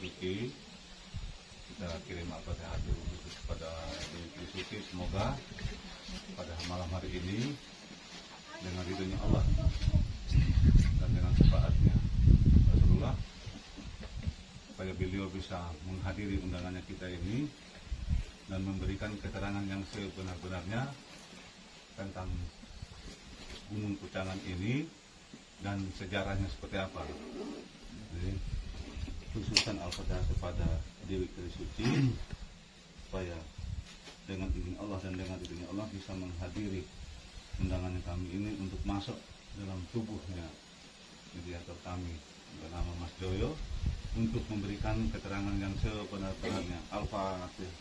Trisuci. Kita kirim Al-Fatihah dulu kepada Dewi Trisuci. Semoga pada malam hari ini dengan ridhonya Allah dan dengan syafaatnya Rasulullah, supaya beliau bisa menghadiri undangannya kita ini dan memberikan keterangan yang sebenar-benarnya tentang Gunung Pucangan ini dan sejarahnya seperti apa. Jadi khususan Al-Fatihah kepada Dewi Trisuci, supaya dengan izin Allah dan dengan izin Allah bisa menghadiri undangan kami ini untuk masuk dalam tubuhnya mediator kami bernama Mas Joyo untuk memberikan keterangan yang sebenar-benarnya. Al-Fatihah.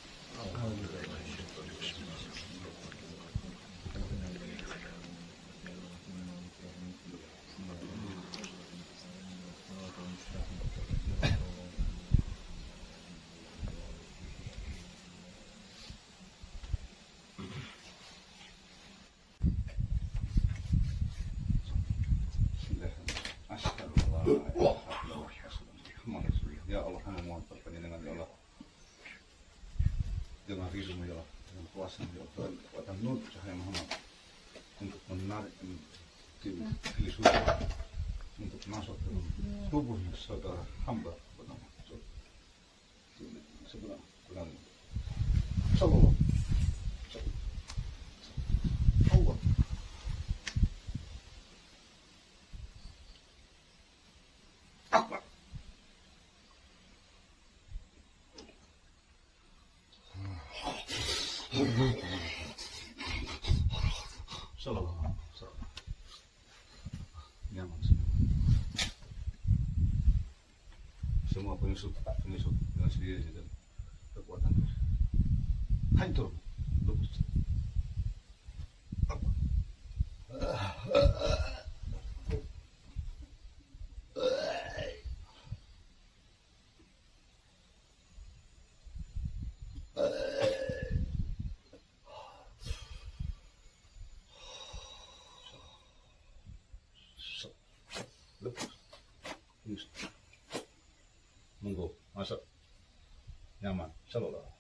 Ya Allah, kami mohon perpanjangan ya Allah, dengan ridhomu ya Allah, dengan kuasa ya Allah, dan kekuatan nur cahaya Muhammad untuk menarik diri suci untuk masuk ke tubuhnya saudara hamba bernama sebelah kurang Sallallahu Allah. Akbar. Sallallahu alaihi wasallam. Nyaman semua penyusup dengan sendiri dan kekuatan hancur lupus. Apa? Monggo masuk nyaman. Sallallahu.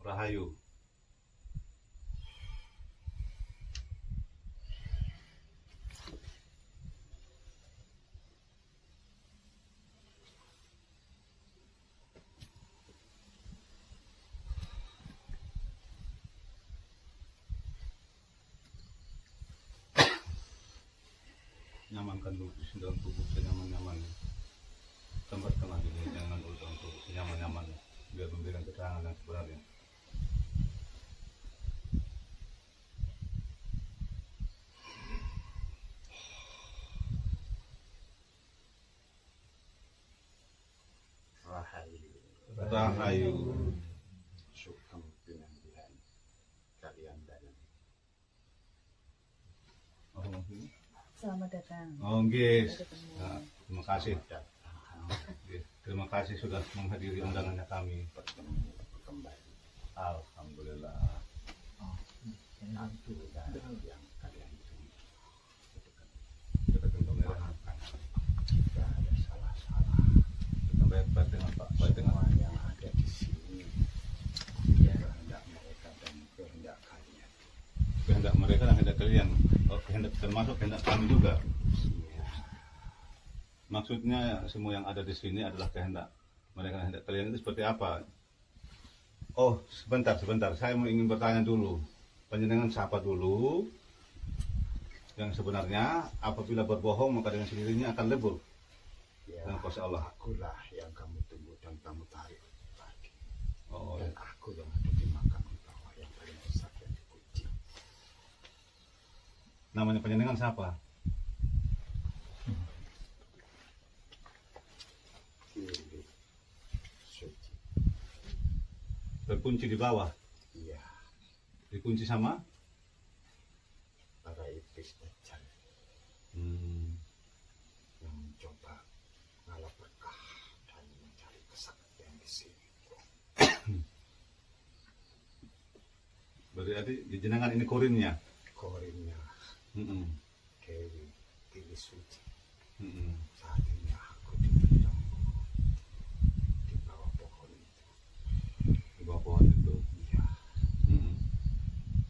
Rahayu. Nyamankan dulu di dalam tubuh senyaman-nyamannya. Tempatkanlah diri jangan dulu dalam tubuh senyaman-nyamannya, biar memberikan keterangan yang sebenarnya. Rahayu. Sukam penampilan kalian dalam. Selamat datang. Oh, guys. Nah, terima kasih. Terima kasih sudah menghadiri undangannya kami. Bertemu kembali. Alhamdulillah. Itu dan yang kalian tunggu. Kita kamera. Tidak ada salah-salah. Kita baik-baik dengan Pak. Baik dengan Semua yang ada di sini kehendak mereka dan kehendak kalian. kehendak mereka dan kehendak kalian. Oh, kehendak termasuk kehendak kami juga. Iya. Maksudnya semua yang ada di sini adalah kehendak mereka dan kehendak kalian itu seperti apa? Oh, sebentar. Saya mau ingin bertanya dulu. Panjenengan siapa dulu? Yang sebenarnya apabila berbohong maka dengan sendirinya akan lebur. Ya, Dan kuasa Allah. akulah yang kamu tunggu dan kamu tarik lagi. Oh, Dan aku yang ada di makam bawah yang paling besar yang dipuji. namanya panjenengan siapa? Kiri suci. Berkunci di bawah. Iya, Dikunci sama? para iblis dajjal Hmm. yang mencoba ngalap berkah dan mencari kesaktian di sini. Berarti jenengan ini korinnya. Korinnya Mm-mm. Dewi Tili Suci. Mm-mm. Saat ini aku digendong di bawah pohon itu. Di bawah pohon itu. Iya, Mm-mm.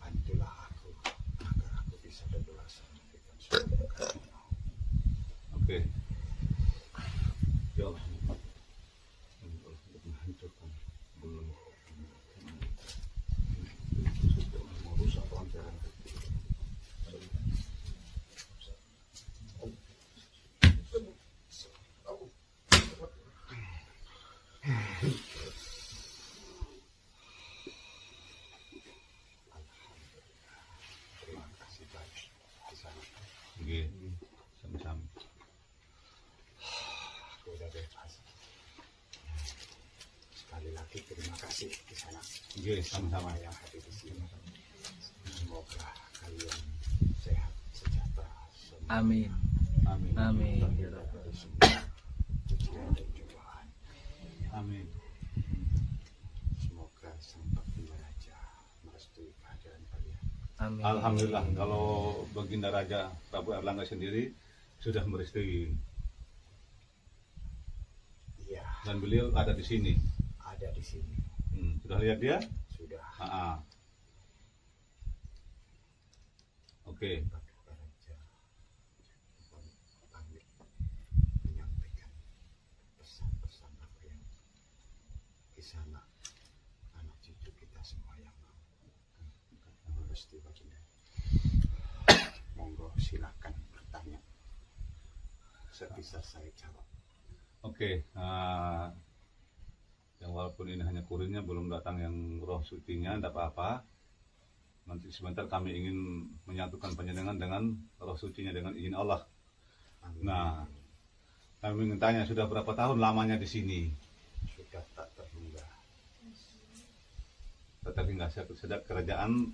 bantulah aku agar aku bisa berdosa memberikan surga kamu. Oke. Ya Allah. Untuk menghancurkan belum merusak lantaran Terima kasih banyak di sana. Oke. Sama-sama. Aku udah bebas. Sekali lagi terima kasih di sana. Oke, sama-sama. Sama yang hadir di sini. Semoga kalian sehat, sejahtera. Semua. Amin. Amin. Amin. Dari semua ujian dan cobaan. Amin. Semoga Sang Baginda Raja merestui keadaan kalian. Amin. Alhamdulillah, kalau Baginda Raja Prabu Erlangga sendiri sudah merestui Iya, dan beliau ada di sini. ada di sini. Sudah lihat dia? Sudah. Ah. Oke. Baginda Raja pamit menyampaikan pesan-pesan apa yang di sana anak cucu kita semua yang mau merestui Baginda. Monggo silakan bertanya. Sebisa saya jawab. Oke. Yang walaupun ini hanya kurirnya, belum datang yang roh sucinya, tidak apa-apa. Nanti sebentar kami ingin menyatukan panjenengan dengan roh sucinya dengan izin Allah. Amin. Nah, kami ingin tanya, sudah berapa tahun lamanya di sini? Sudah tak terhingga. Tetapi nggak sejak kerajaan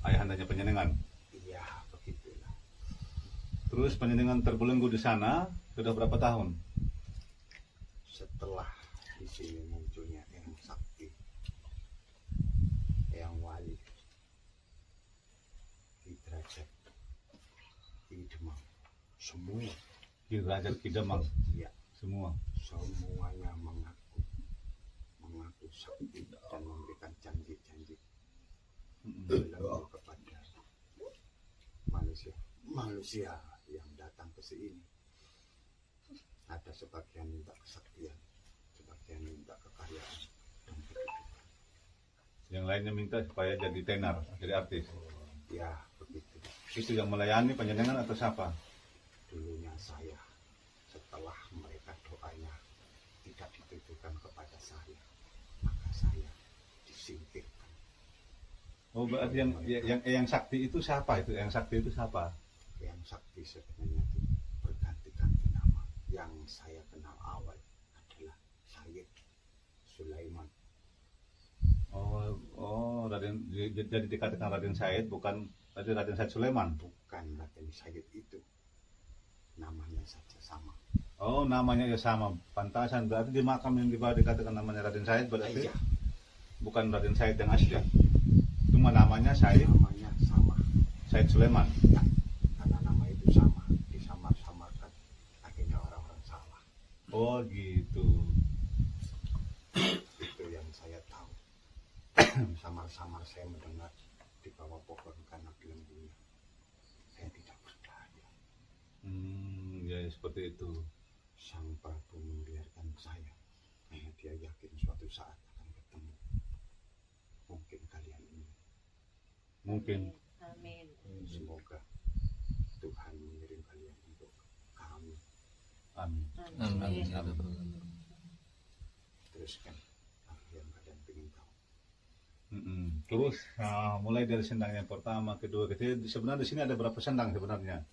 ayahandanya panjenengan. Iya, begitulah. Terus panjenengan terbelenggu di sana sudah berapa tahun? Setelah di sini munculnya Eyang Sakti, Eyang Wali, Ki Derajat, Ki Demang, semua, Ki Derajat, Ki Demang, ya, semua. semuanya mengaku sakti dan memberikan janji-janji belenggu kepada manusia yang datang ke sini. Ada sebagian minta kesaktian, sebagian minta kekayaan dan kehidupan. Yang lainnya minta supaya jadi tenar, jadi artis. Ya, begitu. Itu yang melayani panjenengan atau siapa? Dulunya saya, setelah mereka doanya tidak ditujukan kepada saya, maka saya disingkirkan. Oh, berarti yang sakti itu siapa itu? Yang sakti itu siapa? Yang sakti sebenarnya itu berganti-ganti nama. Yang saya kenal awal adalah Sayyid Sulaiman. Oh, Raden, jadi dikatakan Raden Said, bukan Raden Said Sulaiman. Bukan Raden Sayyid itu, namanya saja sama. Oh, namanya ya sama. Pantasan, berarti di makam yang di bawah dikatakan namanya Raden Said, berarti Iya, bukan Raden Said yang asli. Cuma namanya Said namanya sama. Said Sulaiman. Ya, karena nama itu sama, disamar-samarkan, akhirnya orang-orang salah. Oh, gitu. Itu yang saya tahu. Samar-samar saya mendengar di bawah pohon karena belenggunya. Saya tidak berdaya. Ya seperti itu. Sang Prabu membiarkan saya karena dia yakin suatu saat akan bertemu. Mungkin kalian ini. Mungkin. Amin. Semoga Tuhan mengirim kalian untuk kami. Amin. Amin. Teruskan apa yang kalian ingin tahu. Terus mulai dari sendang yang pertama, kedua, ketiga. Sebenarnya di sini ada berapa sendang sebenarnya?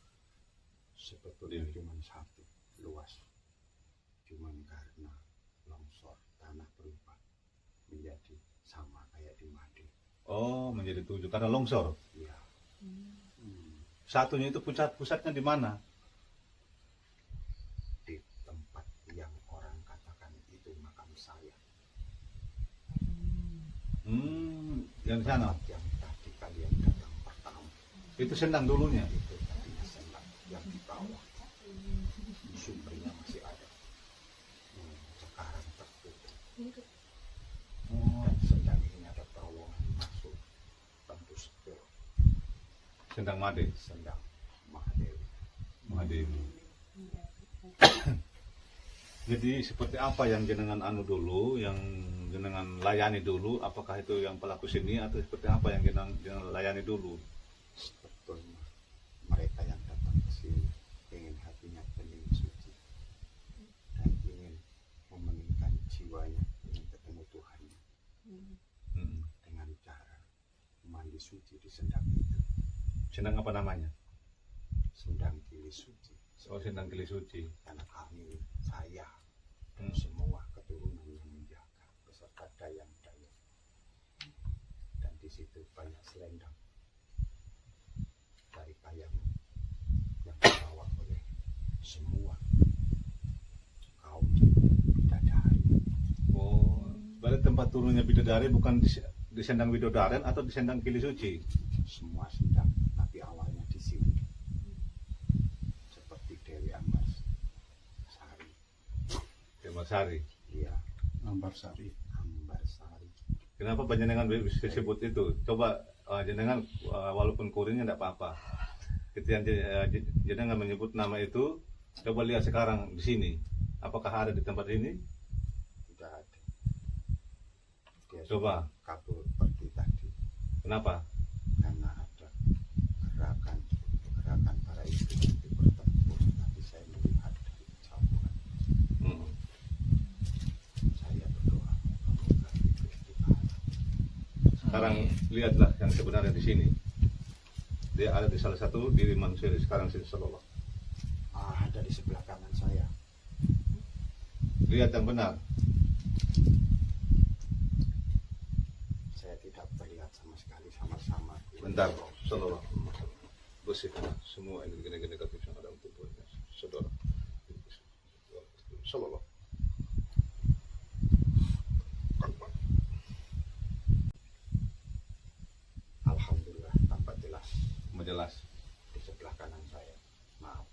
Sebetulnya cuma satu, luas. Cuman karena longsor tanah berubah menjadi sama kayak di Madi. Oh, menjadi 7 karena longsor. Ya, Satunya itu pusatnya di mana? di tempat yang orang katakan itu makam saya. Yang sana. Tempat yang tadi kalian datang pertama. Itu sendang dulunya. Itu Dan sendang ini ada terowongan masuk tembus ke Sendang Made, sendang Mahadewi. Mahadewi. Jadi seperti apa yang jenengan anu dulu, yang jenengan layani dulu? Apakah itu yang pelaku sini atau seperti apa yang jenengan layani dulu? Sebetulnya mereka yang datang ke sini ingin hatinya bening suci dan ingin memeningkan jiwanya, ingin ketemu Tuhannya Hmm. dengan cara mandi suci di sendang itu. Sendang apa namanya? Sendang Kili Suci. Oh, Sendang Kili Suci. Karena kami, saya, dan semua keturunan yang menjaga beserta dayang-dayang. Dan di situ banyak selendang dari Payang yang dibawa oleh semua kaum bidadari. Oh, berarti tempat turunnya bidadari bukan di Sendang Widodaren atau di Sendang Kili Suci? Semua sendang, tapi awalnya di sini. Seperti Dewi Ambas Sari, Demasari. iya, Ambarsari. Ambarsari. Kenapa panjenengan bisa sebut itu? Coba jenengan walaupun kuringnya tidak apa-apa. Ketika jenengan menyebut nama itu, coba lihat sekarang di sini. Apakah ada di tempat ini? Tidak ada. Dia Coba. sudah kabur pergi tadi Kenapa? karena ada gerakan para itu nanti bertempur, tapi saya melihat dari kejauhan. Hmm. Saya berdoa semoga itu Tuhan. Sekarang lihatlah yang sebenarnya di sini. Dia ada di salah satu diri manusia sekarang Sallallahu. Ada di sebelah kanan saya. Lihat yang benar. Saya tidak terlihat sama sekali, sama-sama. Bentar, Sallallahu. Bersihkan semua energi negatif yang ada untuk tubuhnya, saudara. Sallallahu. Alhamdulillah tampak jelas Menjelas. di sebelah kanan saya. Maaf.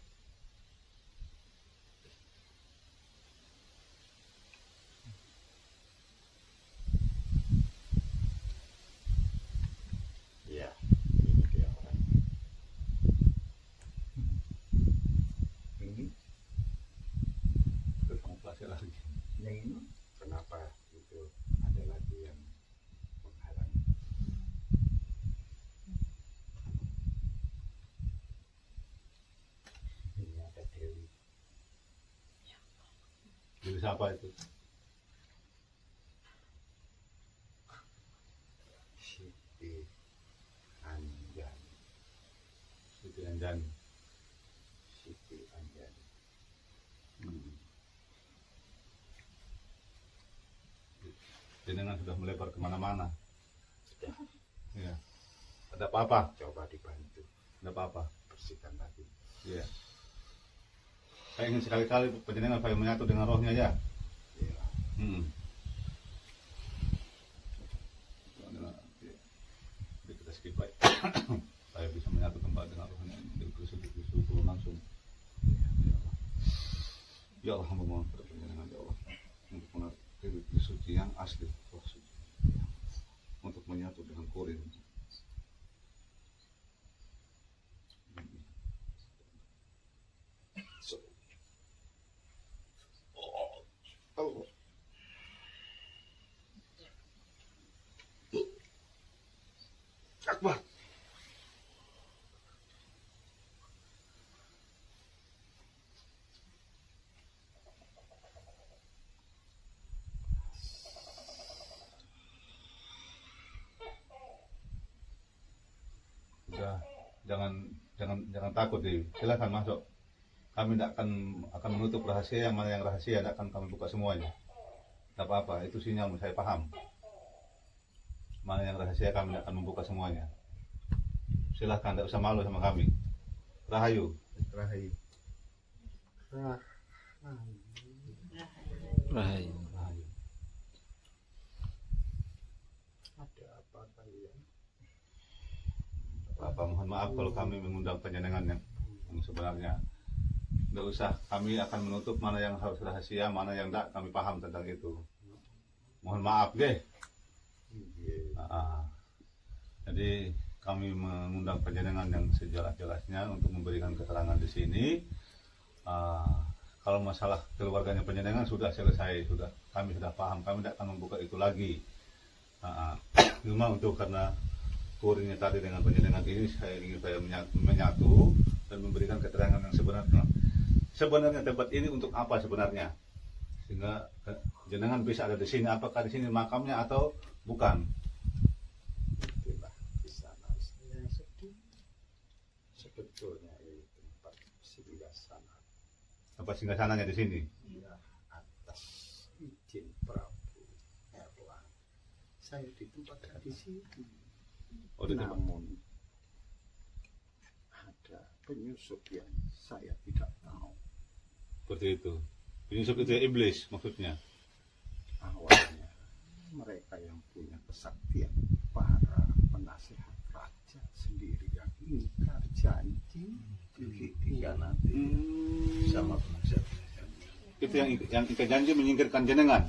Ya, ini dia orangnya. Ini. Terus kamu plastik lagi. Yang ini kenapa itu ada lagi yang menghalangi? Ini ada Dewi. Jadi siapa itu? Siti Anjani. Siti Anjani. Siti Anjani. Jenengan sudah melebar kemana-mana. Sudah Ya. Ada apa-apa? coba dibantu Ada apa-apa? bersihkan lagi. Iya. Saya ingin sekali-kali panjenengan supaya menyatu dengan rohnya ya. Ya, Kita skip baik. Saya bisa menyatu kembali dengan rohnya. Disuruh turun langsung. Ya Allah, hamba mohon kepada panjenengan ya Allah untuk mengerti suci yang asli, roh suci, untuk menyatu dengan kuring. Allah. Akbar. Sudah, jangan takut Dewi. Silakan masuk. Kami tidak akan menutup rahasia, yang mana yang rahasia tidak akan kami buka semuanya. Tidak apa-apa, itu sinyal saya paham. Mana yang rahasia kami tidak akan membuka semuanya. Silahkan, tidak usah malu sama kami. Rahayu. Rahayu. Rahayu. Ada apa kalian? Apa, mohon maaf kalau kami mengundang panjenengan yang sebenarnya. Tidak usah, kami akan menutup mana yang harus rahasia, mana yang tidak, kami paham tentang itu. mohon maaf deh. Iya. Jadi kami mengundang panjenengan yang sejelas-jelasnya untuk memberikan keterangan di sini. Kalau masalah keluarganya panjenengan sudah selesai, kami sudah paham, kami tidak akan membuka itu lagi. Cuma untuk karena kuringnya tadi dengan panjenengan ini, saya ingin menyatu dan memberikan keterangan yang sebenarnya. Sebenarnya tempat ini untuk apa sebenarnya? Sehingga jenengan bisa ada di sini. Apakah di sini makamnya atau bukan? Itulah di sana saya sedih. Sebetulnya ini tempat singgasana. Tempat singgasananya di sini. Ya, atas izin Prabu Erlang, saya ditempatkan di sini. Oh, di tempat. Namun ada penyusup yang saya tidak tahu. Seperti itu. Penyusup itu ya iblis maksudnya. Awalnya mereka yang punya kesaktian, para penasehat raja sendiri yang ingkar janji dikhianati sama penasihat. Itu yang ikat janji menyingkirkan jenengan.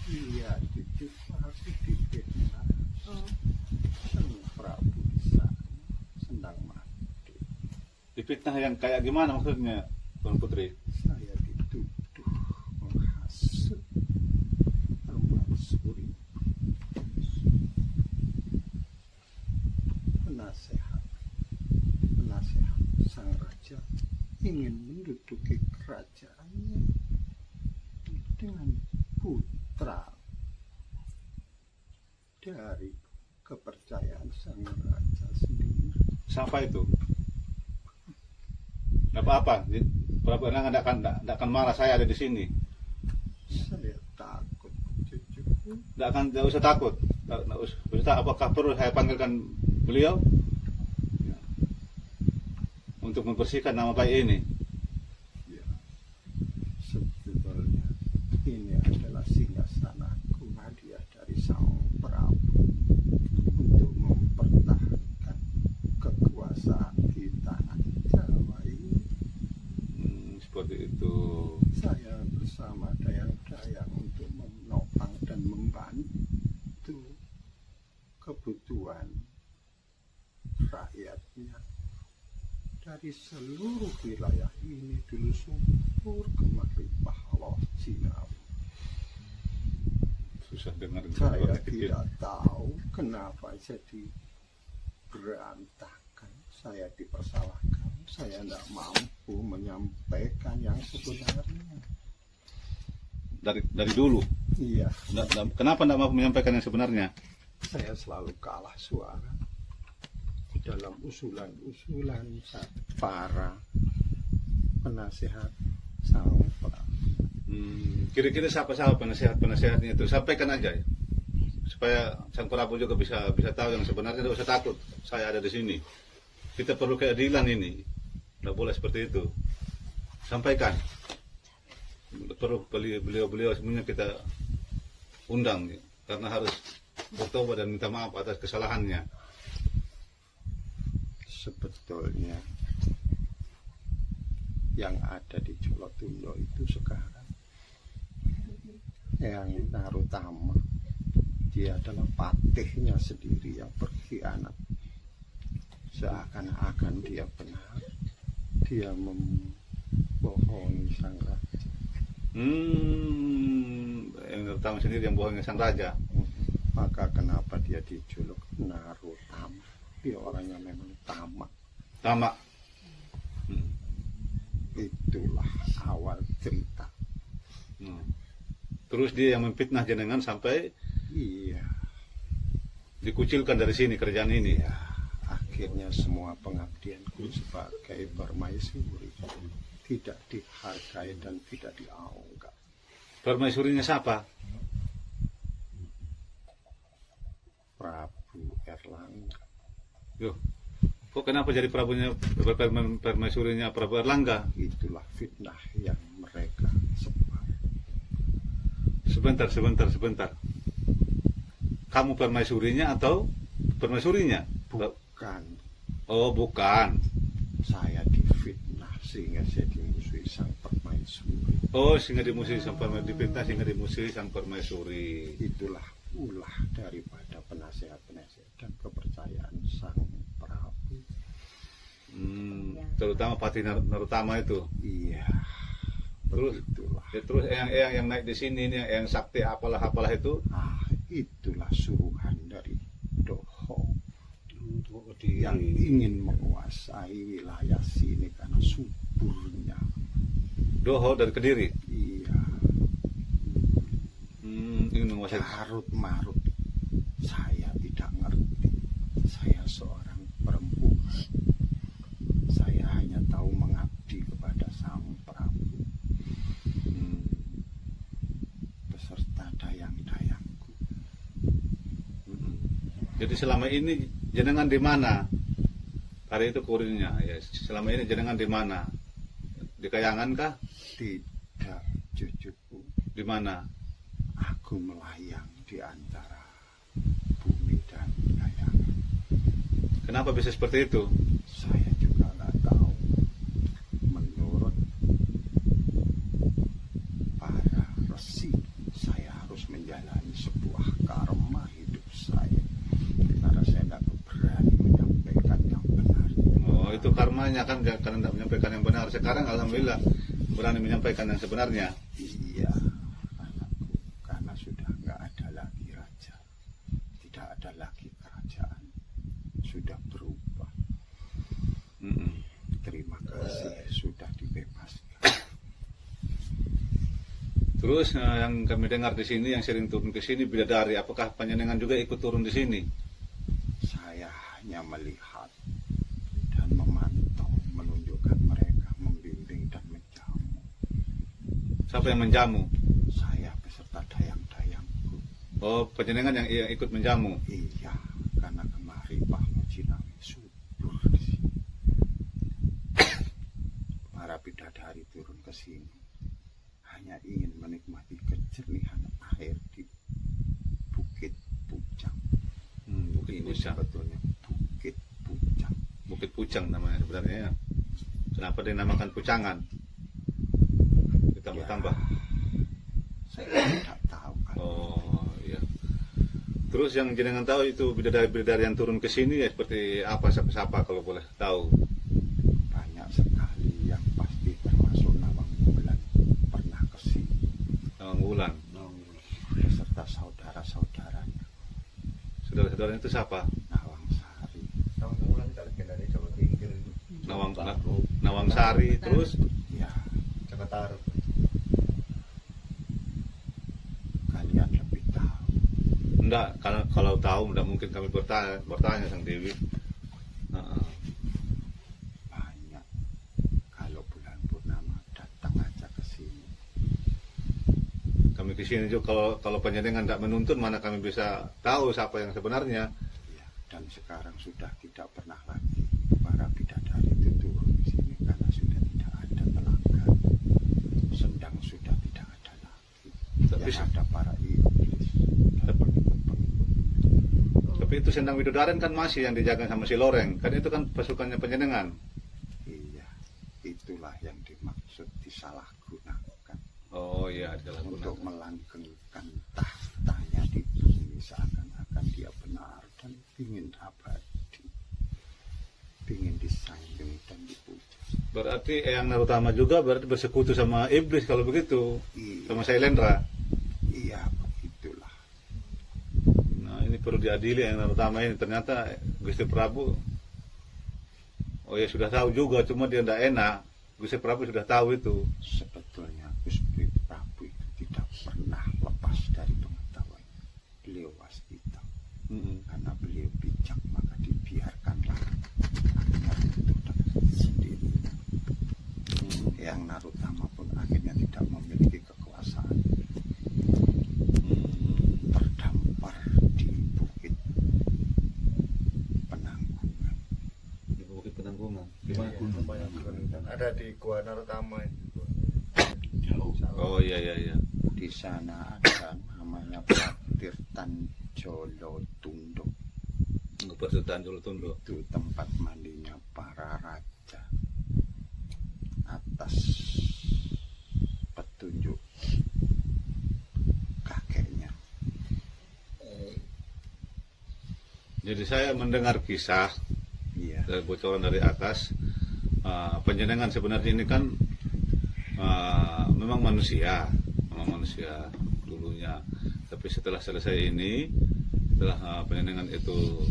Iya, jujur aku difitnah. Sang Prabu di sana sedang mati. Difitnah yang kayak gimana maksudnya, Tuan Putri? Saya dituduh menghasut permaisuri. Penasehat sang raja ingin menduduki kerajaannya dengan putra dari kepercayaan sang raja sendiri. Siapa itu? Gak apa-apa. Prabu Erlang tidak akan marah saya ada di sini. Saya takut, jujur. Tidak usah takut. Tidak usah. Apakah perlu saya panggilkan beliau untuk membersihkan nama baik ini? Ya, sebetulnya ini adalah singgasanaku, hadiah dari sang Prabu untuk mempertahankan kekuasaan di tanah Jawa ini. Seperti itu. Saya bersama dayang-dayang untuk menopang dan membantu kebutuhan rakyatnya dari seluruh wilayah ini dulu subur kemari pahlaw Cinawi. Susah dengar. Saya tidak tahu kenapa jadi berantakan. Saya dipersalahkan. Saya tidak mampu menyampaikan yang sebenarnya. Dari dulu. Iya, Kenapa tidak mampu menyampaikan yang sebenarnya? saya selalu kalah suara dalam usulan-usulan para penasehat sang Prabu. Kira-kira siapa penasehatnya itu? Sampaikan aja ya. Supaya sang Prabu juga bisa tahu yang sebenarnya. Tidak usah takut. Saya ada di sini. Kita perlu keadilan ini. Tidak boleh seperti itu. Sampaikan. Perlu beliau semuanya kita undang ya. Karena harus bertobat dan minta maaf atas kesalahannya. Sebetulnya yang ada di Jolotundo itu sekarang yang Narutama, dia adalah patihnya sendiri yang berkhianat. Seakan-akan dia benar, dia membohongi sang raja. Yang Narutama sendiri yang bohongnya sang raja. Maka kenapa dia dijuluk Narutama? Dia orangnya memang tamak. Tamak. Itulah awal cerita. Terus dia yang memfitnah jenengan sampai Iya. dikucilkan dari sini kerjaan ini. Ya, akhirnya semua pengabdianku sebagai permaisuri tidak dihargai dan tidak dianggap. Permaisurinya siapa? Prabu Erlangga. Yo, kok kenapa jadi permaisurinya Prabu Erlangga? Itulah fitnah yang mereka sebar. Sebentar. Kamu permaisurinya atau permaisurinya? Bukan, Oh, bukan. saya difitnah sehingga saya dimusuhi sang permaisuri. Permaisuri. Oh, sehingga dimusuhi sang permaisuri, dipinta sehingga dimusuhi sang permaisuri. Itulah ulah daripada penasehat-penasehat dan kepercayaan sang Prabu. Terutama Patih Narutama itu. Iya, Terus, itulah. ya, terus yang naik di sini nih, yang sakti apalah itu. Itulah suruhan dari Doho yang ingin menguasai wilayah sini karena suburnya. Doho dari Kediri. Iya, Ingin menguasai. carut marut. Saya tidak ngerti. Saya seorang perempuan. Saya hanya tahu mengabdi kepada sang Prabu beserta dayang-dayangku. Jadi selama ini jenengan di mana? Hari itu kurirnya. Ya, selama ini jenengan di mana? Di Kayangan kah? Tidak, cucuku. Di mana? Aku melayang di antara bumi dan kayangan. Kenapa bisa seperti itu? Saya juga nggak tahu. Menurut para resi, saya harus menjalani sebuah karma hidup saya. Karena saya tidak berani menyampaikan yang benar. Oh, itu karmanya kan karena tidak menyampaikan yang benar. Sekarang alhamdulillah berani menyampaikan yang sebenarnya. Iya, anakku. Karena sudah nggak ada lagi raja. Tidak ada lagi kerajaan. Sudah berubah. Terima kasih sudah dibebaskan. Terus yang kami dengar di sini yang sering turun ke sini bidadari, apakah panjenengan juga ikut turun di sini? Saya hanya melihat dan memantau, menunjukkan mereka, membimbing dan menjamu. Siapa yang menjamu? Saya beserta dayang-dayangku. Oh, panjenengan yang ikut menjamu. Iya, karena kemari Pak Mojinawi subur di sini. Para bidadari turun ke sini hanya ingin menikmati kejernihan air di Bukit Pucang. Bukit Ini Pucang. sebetulnya Bukit Pucang. Bukit Pucang namanya sebenarnya. Kenapa dinamakan Pucangan? Ditambah-tambah. Saya tidak tahu kan. Oh, iya. Terus yang jenengan tahu itu bidadari-bidadari yang turun ke sini ya seperti apa, siapa kalau boleh tahu? Banyak sekali yang pasti termasuk Nawang Wulan pernah ke sini Nawang Wulan. beserta saudara-saudaranya. Saudara-saudaranya itu siapa? Nawang Sari. Nawang Sari, terus Ya, kalian lebih tahu. enggak, kalau tahu enggak mungkin kami bertanya sang Dewi. Banyak. Kalau bulan purnama datang aja ke sini. Kami ke sini juga kalau panjenengan tidak menuntun mana kami bisa tahu siapa yang sebenarnya. Ya, dan sekarang sudah tidak pernah lagi para bidadari itu turun di sini karena sudah tidak ada telaga. Sendang sudah tidak ada lagi. Tapi Yang ada para iblis dan pengikut-pengikut. Tapi itu Sendang Widodaren kan masih yang dijaga sama si Loreng. Kan itu kan pasukannya panjenengan. Iya, itulah yang dimaksud disalahgunakan Oh iya, untuk melanggengkan tahtanya di bumi seakan-akan dia benar dan ingin abadi, ingin disanjung dan dipuja. Berarti Eyang Narutama juga berarti bersekutu sama iblis kalau begitu, sama Sailendra. Iya, begitulah. Nah ini perlu diadili Eyang Narutama ini. Ternyata Gusti Prabu, oh ya sudah tahu juga, cuma dia tidak enak. Gusti Prabu sudah tahu itu. Sebetulnya Gusti Prabu itu tidak pernah lepas dari pengetahuannya. Beliau waspita. Karena beliau bijak, maka dibiarkanlah akhirnya runtuh dengan sendirinya. Yang Narutama pun akhirnya tidak memiliki kekuasaan, terdampar di Bukit Penanggungan. Di Bukit Penanggungan. Di mana? Ada di Gua Narutama itu. Oh iya iya iya. Di sana ada namanya Patirtan Jolo Tundo. Persutan dulu tunduk. Itu tempat mandinya para raja. Atas Jadi saya mendengar kisah Iya. dari bocoran dari atas, panjenengan sebenarnya ini kan memang manusia dulunya. Tapi setelah selesai ini, setelah panjenengan itu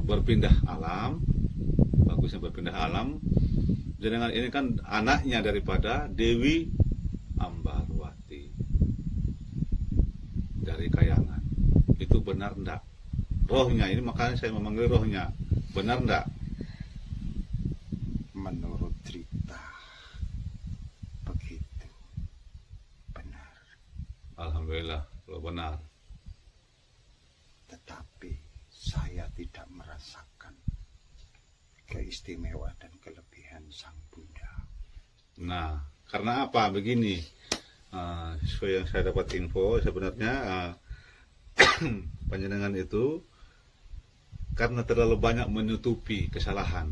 berpindah alam, bagusnya berpindah alam, panjenengan ini kan anaknya daripada Dewi Ambarwati dari Kayangan. Itu benar enggak? Rohnya ini, makanya saya memanggil rohnya. Benar enggak? Menurut cerita begitu. Benar. Alhamdulillah kalau benar. Tetapi saya tidak merasakan keistimewaan dan kelebihan sang Bunda. Nah, karena apa? Begini, sesuai yang saya dapat info, sebenarnya panjenengan itu karena terlalu banyak menutupi kesalahan,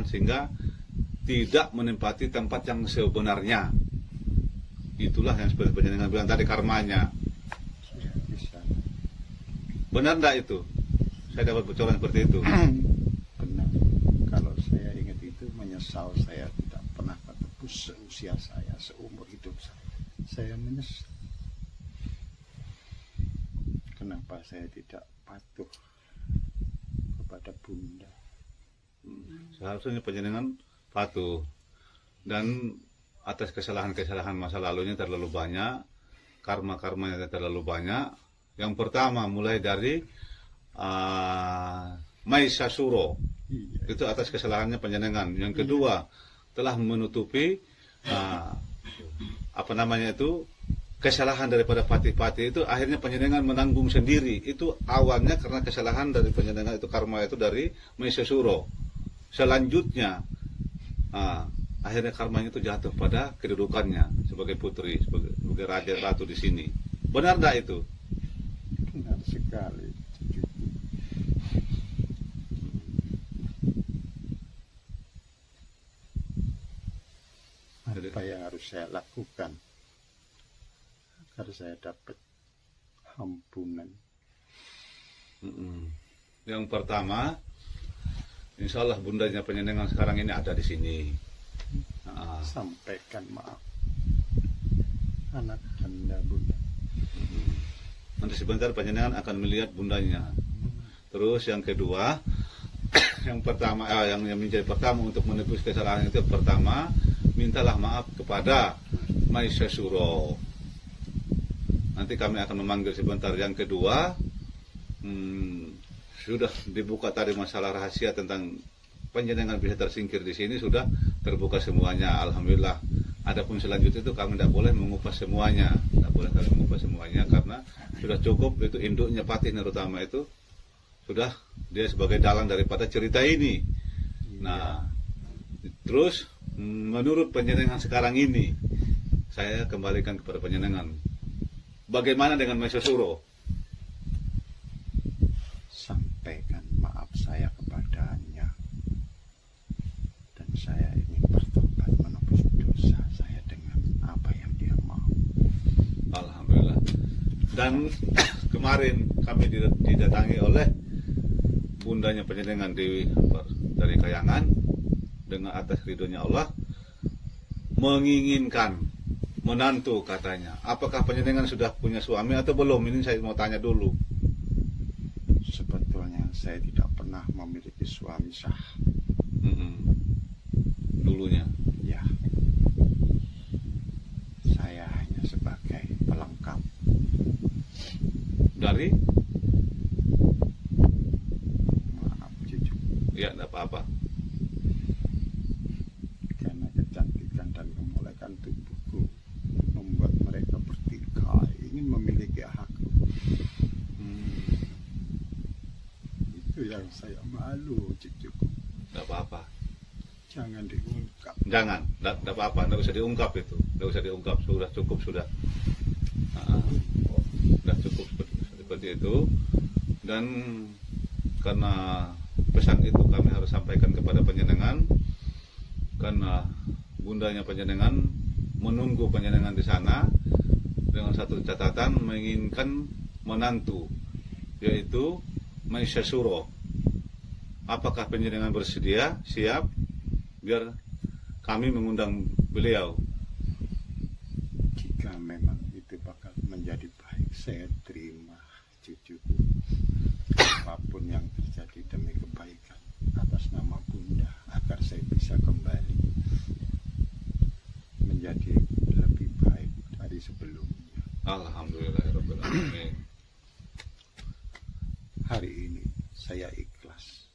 sehingga tidak menempati tempat yang sebenarnya. Itulah yang seperti panjenengan bilang tadi, karmanya. Bisa. Benar enggak itu? Saya dapat bocoran seperti itu. Benar. Kalau saya ingat itu, menyesal saya tidak pernah ketebus seusia saya, seumur hidup saya. Saya menyesal. Kenapa saya tidak patuh kepada Bunda? Seharusnya panjenengan patuh, dan atas kesalahan-kesalahan masa lalunya terlalu banyak, karma-karmanya terlalu banyak. Yang pertama mulai dari Maisasuro, Iya. itu atas kesalahannya panjenengan. Yang kedua telah menutupi kesalahan daripada pati-pati itu, akhirnya panjenengan menanggung sendiri. Itu awalnya karena kesalahan dari panjenengan itu, karma itu dari Maisasuro. Selanjutnya akhirnya karmanya itu jatuh pada kedudukannya sebagai putri, sebagai raja ratu di sini. Benar enggak itu? Benar sekali. Apa yang harus saya lakukan agar saya dapat ampunan? Yang pertama, insya Allah bundanya panjenengan sekarang ini ada di sini. Sampaikan maaf anak Anda, Bunda. Nanti sebentar panjenengan akan melihat bundanya. Terus yang kedua, yang menjadi pertama untuk menebus kesalahan itu, pertama mintalah maaf kepada Maisasuro. Nanti kami akan memanggil sebentar. Yang kedua, sudah dibuka tadi masalah rahasia tentang panjenengan bisa tersingkir di sini, sudah terbuka semuanya, alhamdulillah. Adapun selanjutnya itu kami tidak boleh mengupas semuanya, karena sudah cukup itu induknya Patih Narutama itu sudah dia sebagai dalang daripada cerita ini. Nah, terus menurut panjenengan sekarang ini, saya kembalikan kepada panjenengan. Bagaimana dengan Maisasuro? Sampaikan maaf saya kepadanya, dan saya ingin bertobat menebus dosa saya dengan apa yang dia mau. Alhamdulillah. Dan kemarin kami didatangi oleh bundanya panjenengan Dewi dari Kayangan dengan atas ridhonya Allah, menginginkan menantu katanya. Apakah panjenengan sudah punya suami atau belum? Ini saya mau tanya dulu. Sebetulnya saya tidak pernah memiliki suami sah. Dulunya. Ya, saya hanya sebagai pelengkap. Dari? Maaf cucu, Ya, tidak apa-apa. karena kecantikan dan kemolekan tubuhku membuat mereka bertikai ingin memiliki aku. Itu yang saya malu, cucuku. Tidak apa-apa. Jangan diungkap. Jangan, tidak apa-apa. Tidak usah diungkap itu. Tidak usah diungkap. Sudah cukup, sudah. Sudah cukup seperti itu. Dan karena pesan itu kami harus sampaikan kepada panjenengan, karena bundanya panjenengan menunggu panjenengan di sana dengan satu catatan, menginginkan menantu yaitu Maisha Suro. Apakah panjenengan bersedia, siap, biar kami mengundang beliau? Jika memang itu bakal menjadi baik, saya terima cucuku. Apapun yang terjadi demi kebaikan atas nama Bunda, agar saya bisa kembali menjadi lebih baik dari sebelumnya. Alhamdulillahirabbil alamin. Hari ini saya ikhlas.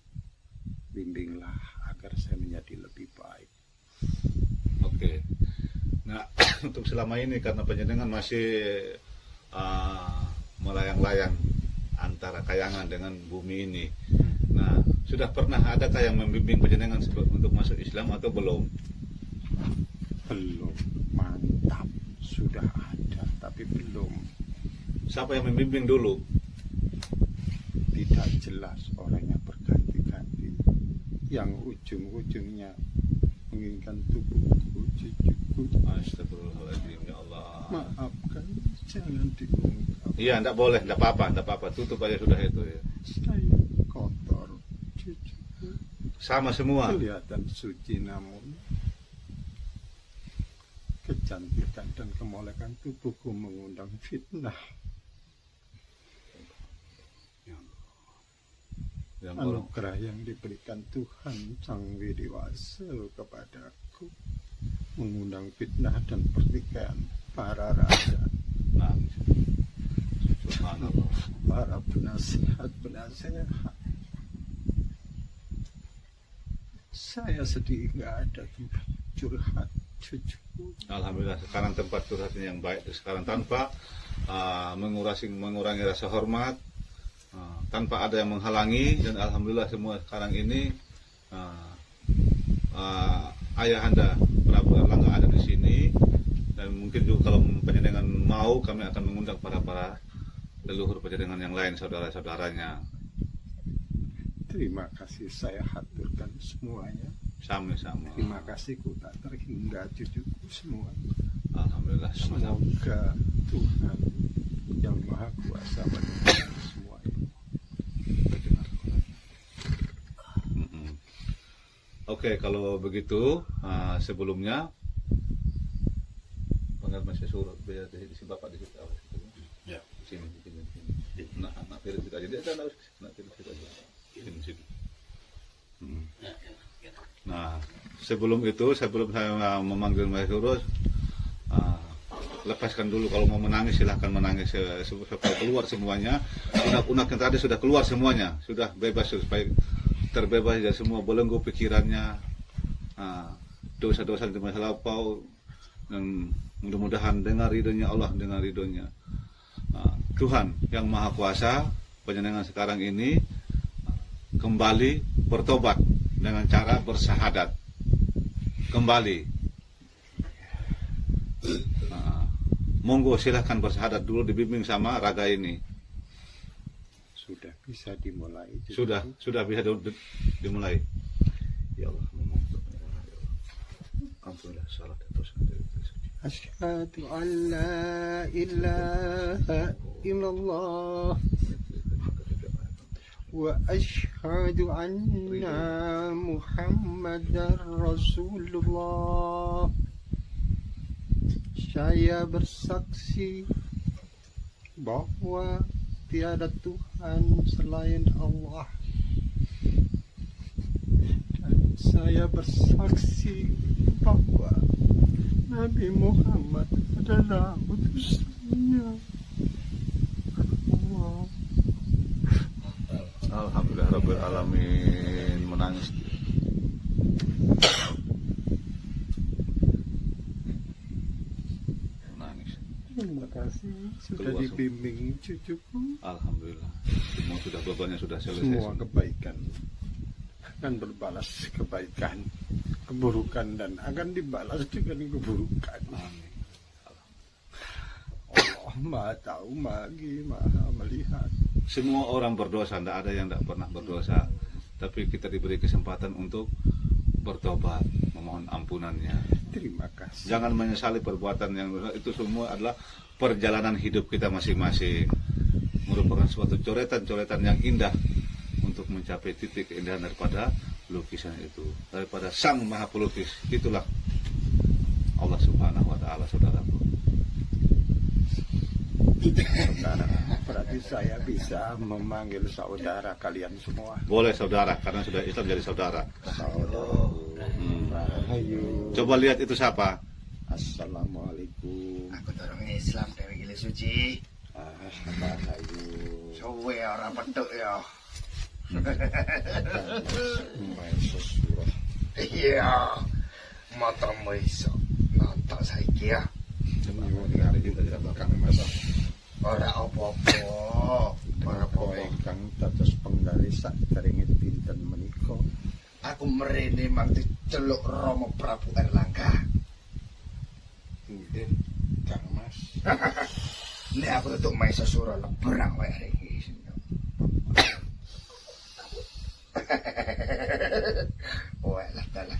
Bimbinglah agar saya menjadi lebih baik. Oke. Nah, untuk selama ini karena panjenengan masih melayang-layang antara kayangan dengan bumi ini. Nah, sudah pernah adakah yang membimbing panjenengan untuk masuk Islam atau belum? Belum. Mantap. Sudah ada, tapi belum. Siapa yang membimbing dulu? Tidak jelas, orangnya berganti-ganti. Yang ujung-ujungnya menginginkan tubuhku, cucuku. Astagfirullahaladzim, ya Allah. Maafkan, jangan diungkap. Iya, enggak boleh, enggak apa-apa. Tutup aja sudah itu ya. Saya kotor, cucuku. Sama semua. Kelihatan suci namun kecantikan dan kemolekan tubuhku mengundang fitnah. Yang orang Anugerah yang diberikan Tuhan Sang Widiwasa kepadaku mengundang fitnah dan pertikaian para raja, nah, subhanallah. para penasihat. Saya sedih, nggak ada tempat curhat cucuku. Alhamdulillah sekarang tempat curhatnya yang baik sekarang tanpa mengurangi rasa hormat, tanpa ada yang menghalangi, dan alhamdulillah semua sekarang ini ayahanda Prabu Erlangga ada di sini, dan mungkin juga kalau panjenengan mau kami akan mengundang para leluhur panjenengan yang lain, saudara-saudaranya. Terima kasih, saya haturkan semuanya. Sama-sama. Terima kasih, ku tak terhingga cucuku semua. Alhamdulillah sama-sama. Semoga Tuhan yang Maha Kuasa menemukan semua ini. Oke, kalau begitu sebelumnya panggil masih suruh biar di si bapak di situ. Ya, di sini. Nah, pilih situ aja. Dia ada pilih situ aja. Sini. Nah, sebelum saya memanggil Mas Suruh, lepaskan dulu. Kalau mau menangis silahkan menangis supaya keluar semuanya. Unak-unak yang tadi sudah keluar semuanya, sudah bebas, supaya terbebas dari semua belenggu pikirannya, dosa-dosa di masa lampau, dan mudah-mudahan dengan ridhonya Allah, dengan ridhonya Tuhan yang Maha Kuasa, panjenengan sekarang ini kembali bertobat dengan cara bersahadat kembali. Monggo silahkan bersahadat dulu, dibimbing sama raga ini. Sudah bisa dimulai. Sudah bisa dimulai. Ya Allah, ampunilah salah dan dosa dari Asyhadu an la ilaha illallah wa asyhadu anna Muhammadar Rasulullah. Saya bersaksi bahwa tiada Tuhan selain Allah, dan saya bersaksi bahwa Nabi Muhammad adalah utusannya Allah. Alhamdulillah Rabbil Alamin. Menangis. Terima kasih sudah Keluar dibimbing cucuku. Alhamdulillah. Semua sudah, bebannya sudah selesai. Semua kebaikan akan berbalas kebaikan, keburukan dan akan dibalas dengan keburukan. Amin. Allah Maha tahu, Maha melihat. Semua orang berdosa, tidak ada yang tidak pernah berdosa. Tapi kita diberi kesempatan untuk bertobat, memohon ampunannya. Terima kasih. Jangan menyesali perbuatan yang dosa. Itu semua adalah perjalanan hidup kita masing-masing. merupakan suatu coretan-coretan yang indah untuk mencapai titik keindahan daripada lukisan itu, daripada Sang Maha Pelukis. Itulah Allah Subhanahu wa Ta'ala, saudaraku. Saudara, berarti saya bisa memanggil saudara kalian semua. Boleh saudara, karena sudah Islam jadi saudara. Saudaraku, Rahayu. Coba lihat itu siapa? Assalamualaikum. Aku dorong Islam dari Gili Suci. Rahayu. Suwe orang petuk ya. Maisa surah. Iya. Matamu iso nonton saiki ya. Nyuwun ngaji Kang Mas. Ora apa-apa. Ora Kowe apa-apa. ingkang dados penggali sakderenge dinten menika. Aku mrene mang diceluk Rama Prabu Erlangga. Nggih, Kang Mas. Nek aku tutuk Maisa Sura leberang wae hari iki. Walah dalah.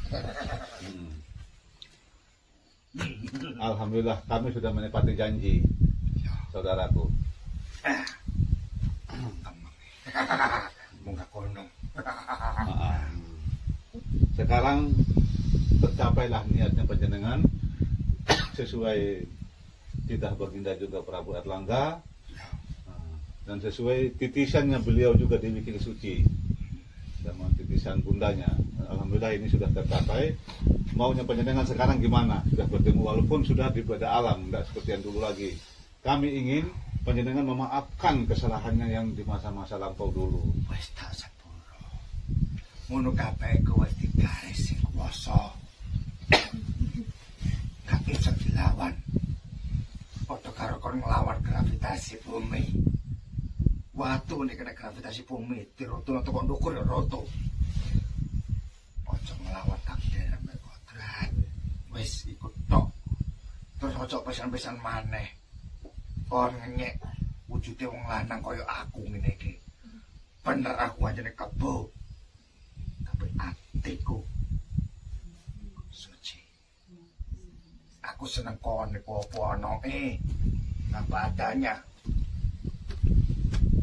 Alhamdulillah kami sudah menepati janji, saudaraku. Munggah kono. Sekarang tercapailah niatnya panjenengan sesuai titah baginda juga Prabu Erlangga, dan sesuai titisannya beliau juga di Wikil Suci dan titisan bundanya. Alhamdulillah ini sudah tercapai. Maunya panjenengan sekarang gimana? Sudah bertemu walaupun sudah di beda alam, tidak seperti yang dulu lagi. Kami ingin panjenengan memaafkan kesalahannya yang di masa-masa lampau dulu. Wis tak sepuro. Ngono kabeh ku wis digaris sing kuwasa. Gak bisa dilawan. Padha karo kon nglawan gravitasi bumi. Watu nek kena gravitasi bumi diroto kok ndukur ya roto. Ojo nglawan takdir ambek kodrat. Wis ikut tok. Terus ojo pesan-pesan maneh. Kon ngenyek wujude wong lanang kaya aku ngene iki. Bener aku anjene kebo. Tapi atiku suci. Aku seneng kon iku apa anoke. Apa adanya.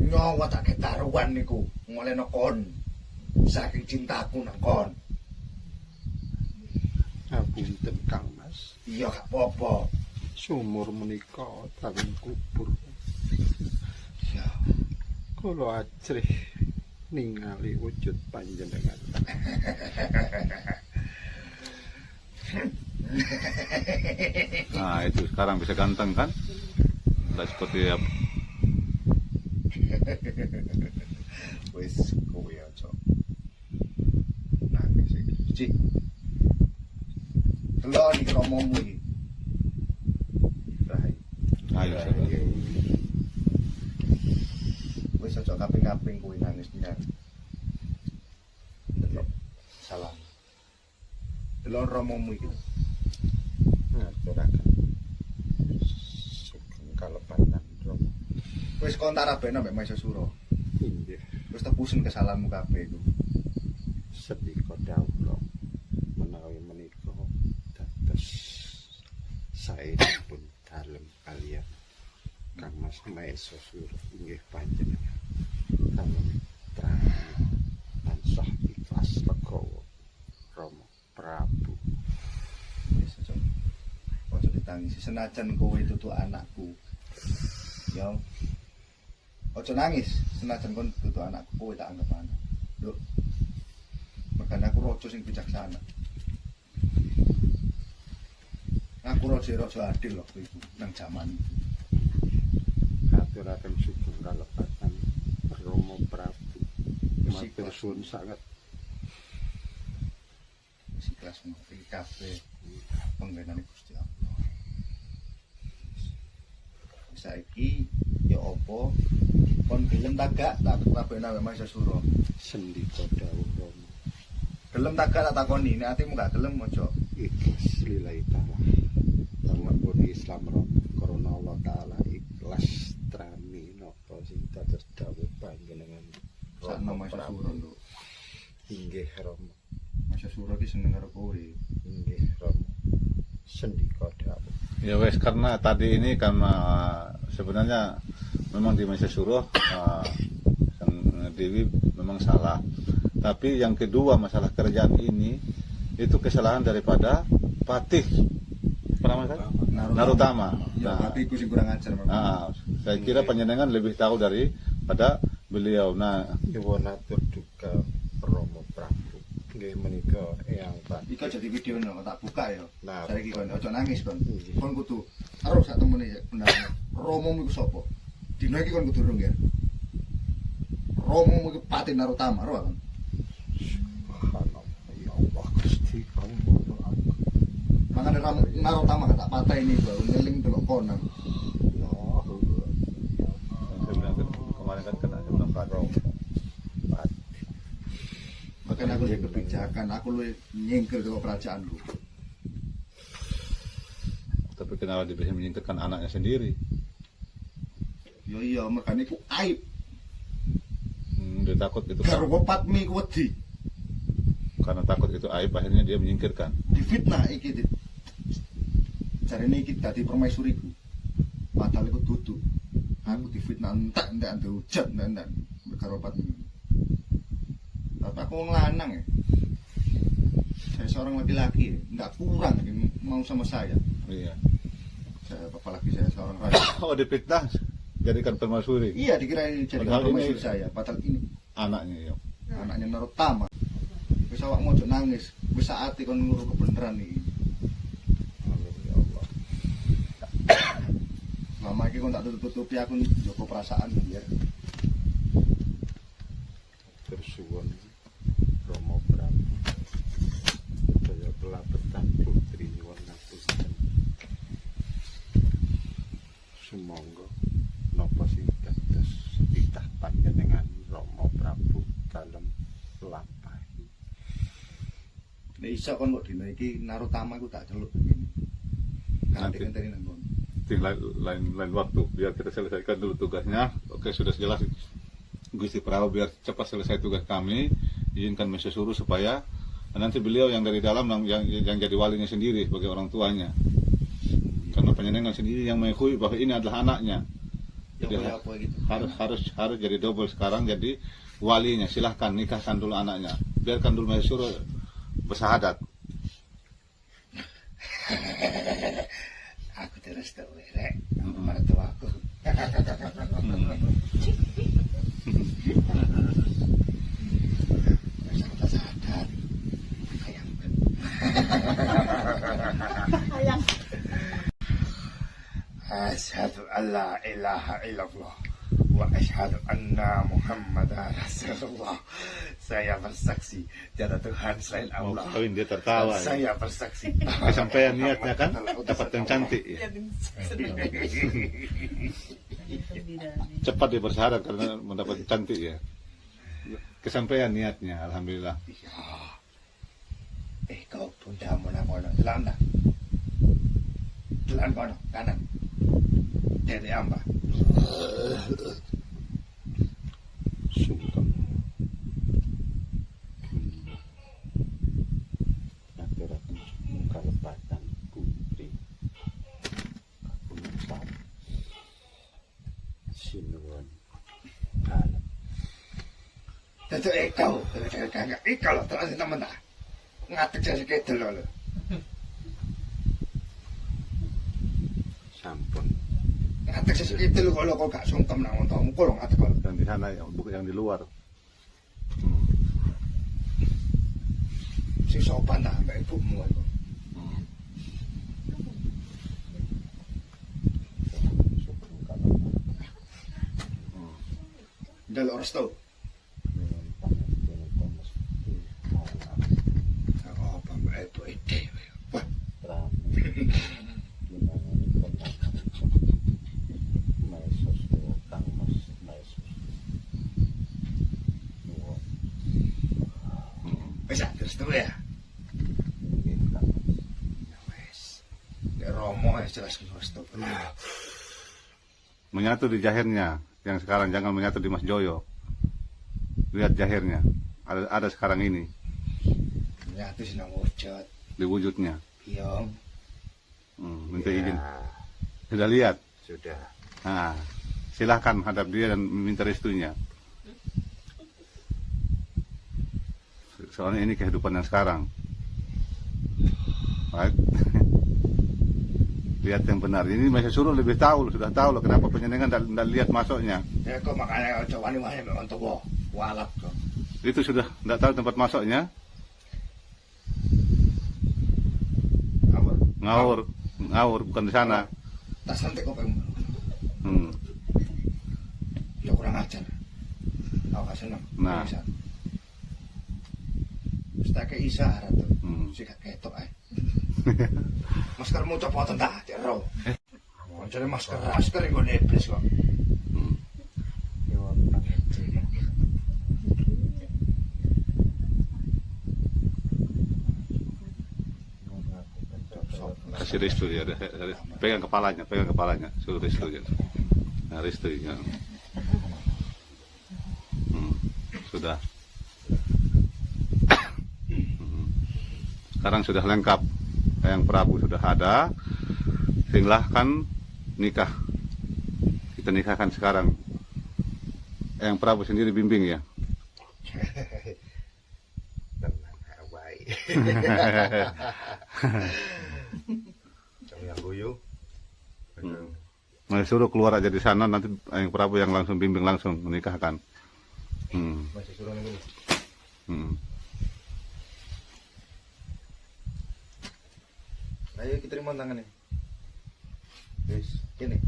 Nyawa tak ketaruan niku ngolehno kon. Saking cintaku nang kon. Ngapunten Kang Mas. Iya gak apa-apa. Sumur menika dalem kubur. Ya. Kula ajrih ningali wujud panjenengan. Nah itu sekarang bisa ganteng kan? Tidak seperti apa? Wis kowe aja. Nangis iki. Cik. Delok iki romomu iki. Rahayu. Ayo saudara. Wis aja kaping-kaping kowe nangis nyar. Delok. Salam. Delok romomu iki. Ngaturaken sugeng kalepatan Rama. Wis kon tak rabena mbek Maisa Sura. Inggih, Wis tebusen kesalahanmu kabeh iku. sedika dawuh menawi menika dados saenipun dalem kalian Kang Mas Maesa Sura inggih panjenengan dalem terang tansah ikhlas legowo Rama Prabu. Wis aja ditangisi senajan kowe dudu anakku. Ya. Aja nangis senajan kon dudu anakku kowe tak anggap anak. Lho. Makanya aku raja sing bijaksana. Aku raja adil waktu itu nang jaman itu. Aturaken sugeng kalepatan Rama Prabu. Matur suwun sanget. Wis ikhlas iki kabeh penggenane Gusti Allah. Saiki ya apa kon gelem tagak tak rabena mek Maisa Sura. Sendika dawuh Rama. Gelem tagak tak takoni nek atimu gak gelem aja. Ikhlas lillahi ta'ala. Lamun Islam Rama karena Allah taala ikhlas trami napa sing dados dawuh panjenengan Sakno Maisa Sura lho. Inggih Rama. Maisa Sura ki seneng karo kowe. Inggih Rama. Sendika dawuh. Ya wes, karena tadi ini karena sebenarnya memang di Malaysia Suruh Sang Dewi memang salah. Tapi yang kedua masalah kerajaan ini itu kesalahan daripada Patih Narutama. Ya, tapi aku sing kurang ajar. Saya kira panjenengan lebih tahu daripada beliau. Nah, Nyuwunatur duka Romo Prabu nggih menika eyang Pak. Iko jadi video no, tak buka ya. Nah, Saiki kon ojo nangis kon. Kon kudu karo sak temene bener. Romo iku sapa? Dina iki kon kudu urung ya. Romo iku Patih Narutama, ro kon. Subhanallah, ya Allah Gusti kang Mangane Narutama tak patah ini baru ngeling delok konan. saya bilang kemarin kan kena jam Romo. Makanya aku jadi kebijakan, aku lu nyingkir ke kerajaan lu. Tapi kenapa dia bisa menyingkirkan anaknya sendiri? Yo iya, makanya aku aib. Dia takut itu Karo Patmi ku wedi. karena takut itu aib, akhirnya dia menyingkirkan. Difitnah iki. Jarene iki dadi permaisuriku. Padahal iku dudu. Aku difitnah entek hujat entek karo Patmi. Tapi aku wong lanang ya. Saya seorang laki-laki, enggak kurang mau sama saya. Iya. Apalagi saya seorang raja. Oh, dipitnah jadikan permaisuri. Iya, dikira jadi Padahal permaisuri ini- saya. Padahal ini Anaknya ya. anaknya Narutama. Wis awakmu ojo nangis. Wis saate kon nguru kebenaran iki. amin ya Allah. Lama iki kon tak tutup-tutupi aku njogo perasaan ya. Bersuwun Romo Prabu saya pelabetan putri nyuwun ngapunten. Sumangga napa sing dados titah panjenengan Romo Prabu dalem lampahi. Nek iso kon kok dina iki Narutama ku tak celuk begini. Nanti. Ngenteni nang kon. Di lain waktu biar kita selesaikan dulu tugasnya. Oke, sudah jelas Gusti Prabu biar cepat selesai tugas kami, izinkan Malaysia Suruh supaya nanti beliau yang dari dalam yang jadi walinya sendiri sebagai orang tuanya. Karena panjenengan sendiri yang mengakui bahwa ini adalah anaknya. Ya Jadi apa gitu. harus jadi double sekarang jadi walinya. Silahkan nikahkan dulu anaknya. Biarkan dulu Malaysia Suruh bersahadat. Aku terus tau rek. Mertua aku. Saya sadar. Ayam. Ayang. Asyhadu an la ilaha illallah wa asyhadu anna Muhammadar Rasulullah. Saya bersaksi tiada Tuhan selain Mau Allah. kawin dia tertawa. Dan saya bersaksi Kesampaian niatnya kan dapat yang cantik ya. Itu bidani. Cepat dia bersahadat karena mendapat cantik ya. Kesampaian niatnya, alhamdulillah. Ya. Kau bunda mono telan dah. Telan kono kanan. Dari amba. Sungkem ngaturaken kalepatan putri kapunten sinuwun dalem Tentu kau kagak ikal terus temen dah. Ngatek jadi kedel lho. sampun Ngatek jadi kedel kalau kau gak sungkem nang untamu kok ngatek kok. Yang di sana ya, untuk yang di luar. Sing sopan dah mbak ibumu iku. sugeng kalepatan Ndelok restu. nyuwun pangapunten mesti Apa mbak ibu dhewe. Wah, Prabu ginanipun Maesos kang Mas Maesos nyuwun wis restu ya. nggih kang Mas. Ya wis. Nek Romo wis jelas restu. Menyatu di jahirnya, yang sekarang jangan menyatu di Mas Joyo. Lihat jahirnya, ada sekarang ini Nyatu sinang wujud. di wujudnya. Iya. Minta izin. Ya, Sudah lihat. sudah Nah, silahkan hadap dia dan minta restunya. Soalnya ini kehidupan yang sekarang. Baik. Lihat yang benar. Ini masih suruh lebih tahu, sudah tahu loh kenapa penyenengan tidak lihat masuknya. Ya kok makanya coba nih wahai memang tuh walap kok. Itu sudah tidak tahu tempat masuknya. Ngawur bukan di sana. Tas nanti kok pengen. Ya kurang ajar. Aku seneng. Nah. Mustake isyarat tuh. Sik ketok ae. Maskermu copotan tak jero. Jadi masker iku neblis kok. Kasih restu ya, pegang kepalanya, suruh restu ya. Nah, restu ya. Sudah. Sekarang sudah lengkap. Yang Prabu sudah ada. Silahkan nikah. Kita nikahkan sekarang. Yang Prabu sendiri bimbing ya. Tenang, baik. Yang guyu. Nah, suruh keluar aja di sana, nanti yang Prabu yang langsung bimbing langsung menikahkan. Masih suruh nih. Ayo kita terima tangannya. Guys, ini.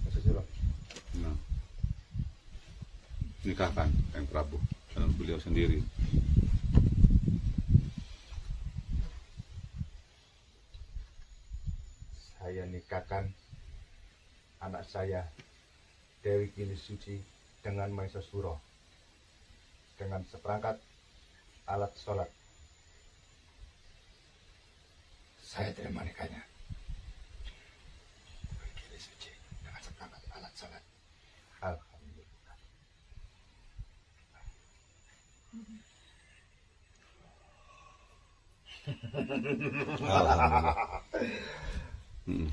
Masih suruh. Nah, nikahkan yang Prabu dan beliau sendiri. Saya nikahkan anak saya Dewi Kili Suci dengan Maisa Suro dengan seperangkat alat sholat. Saya terima nikahnya. Dewi Kili Suci dengan seperangkat alat sholat. Alhamdulillah.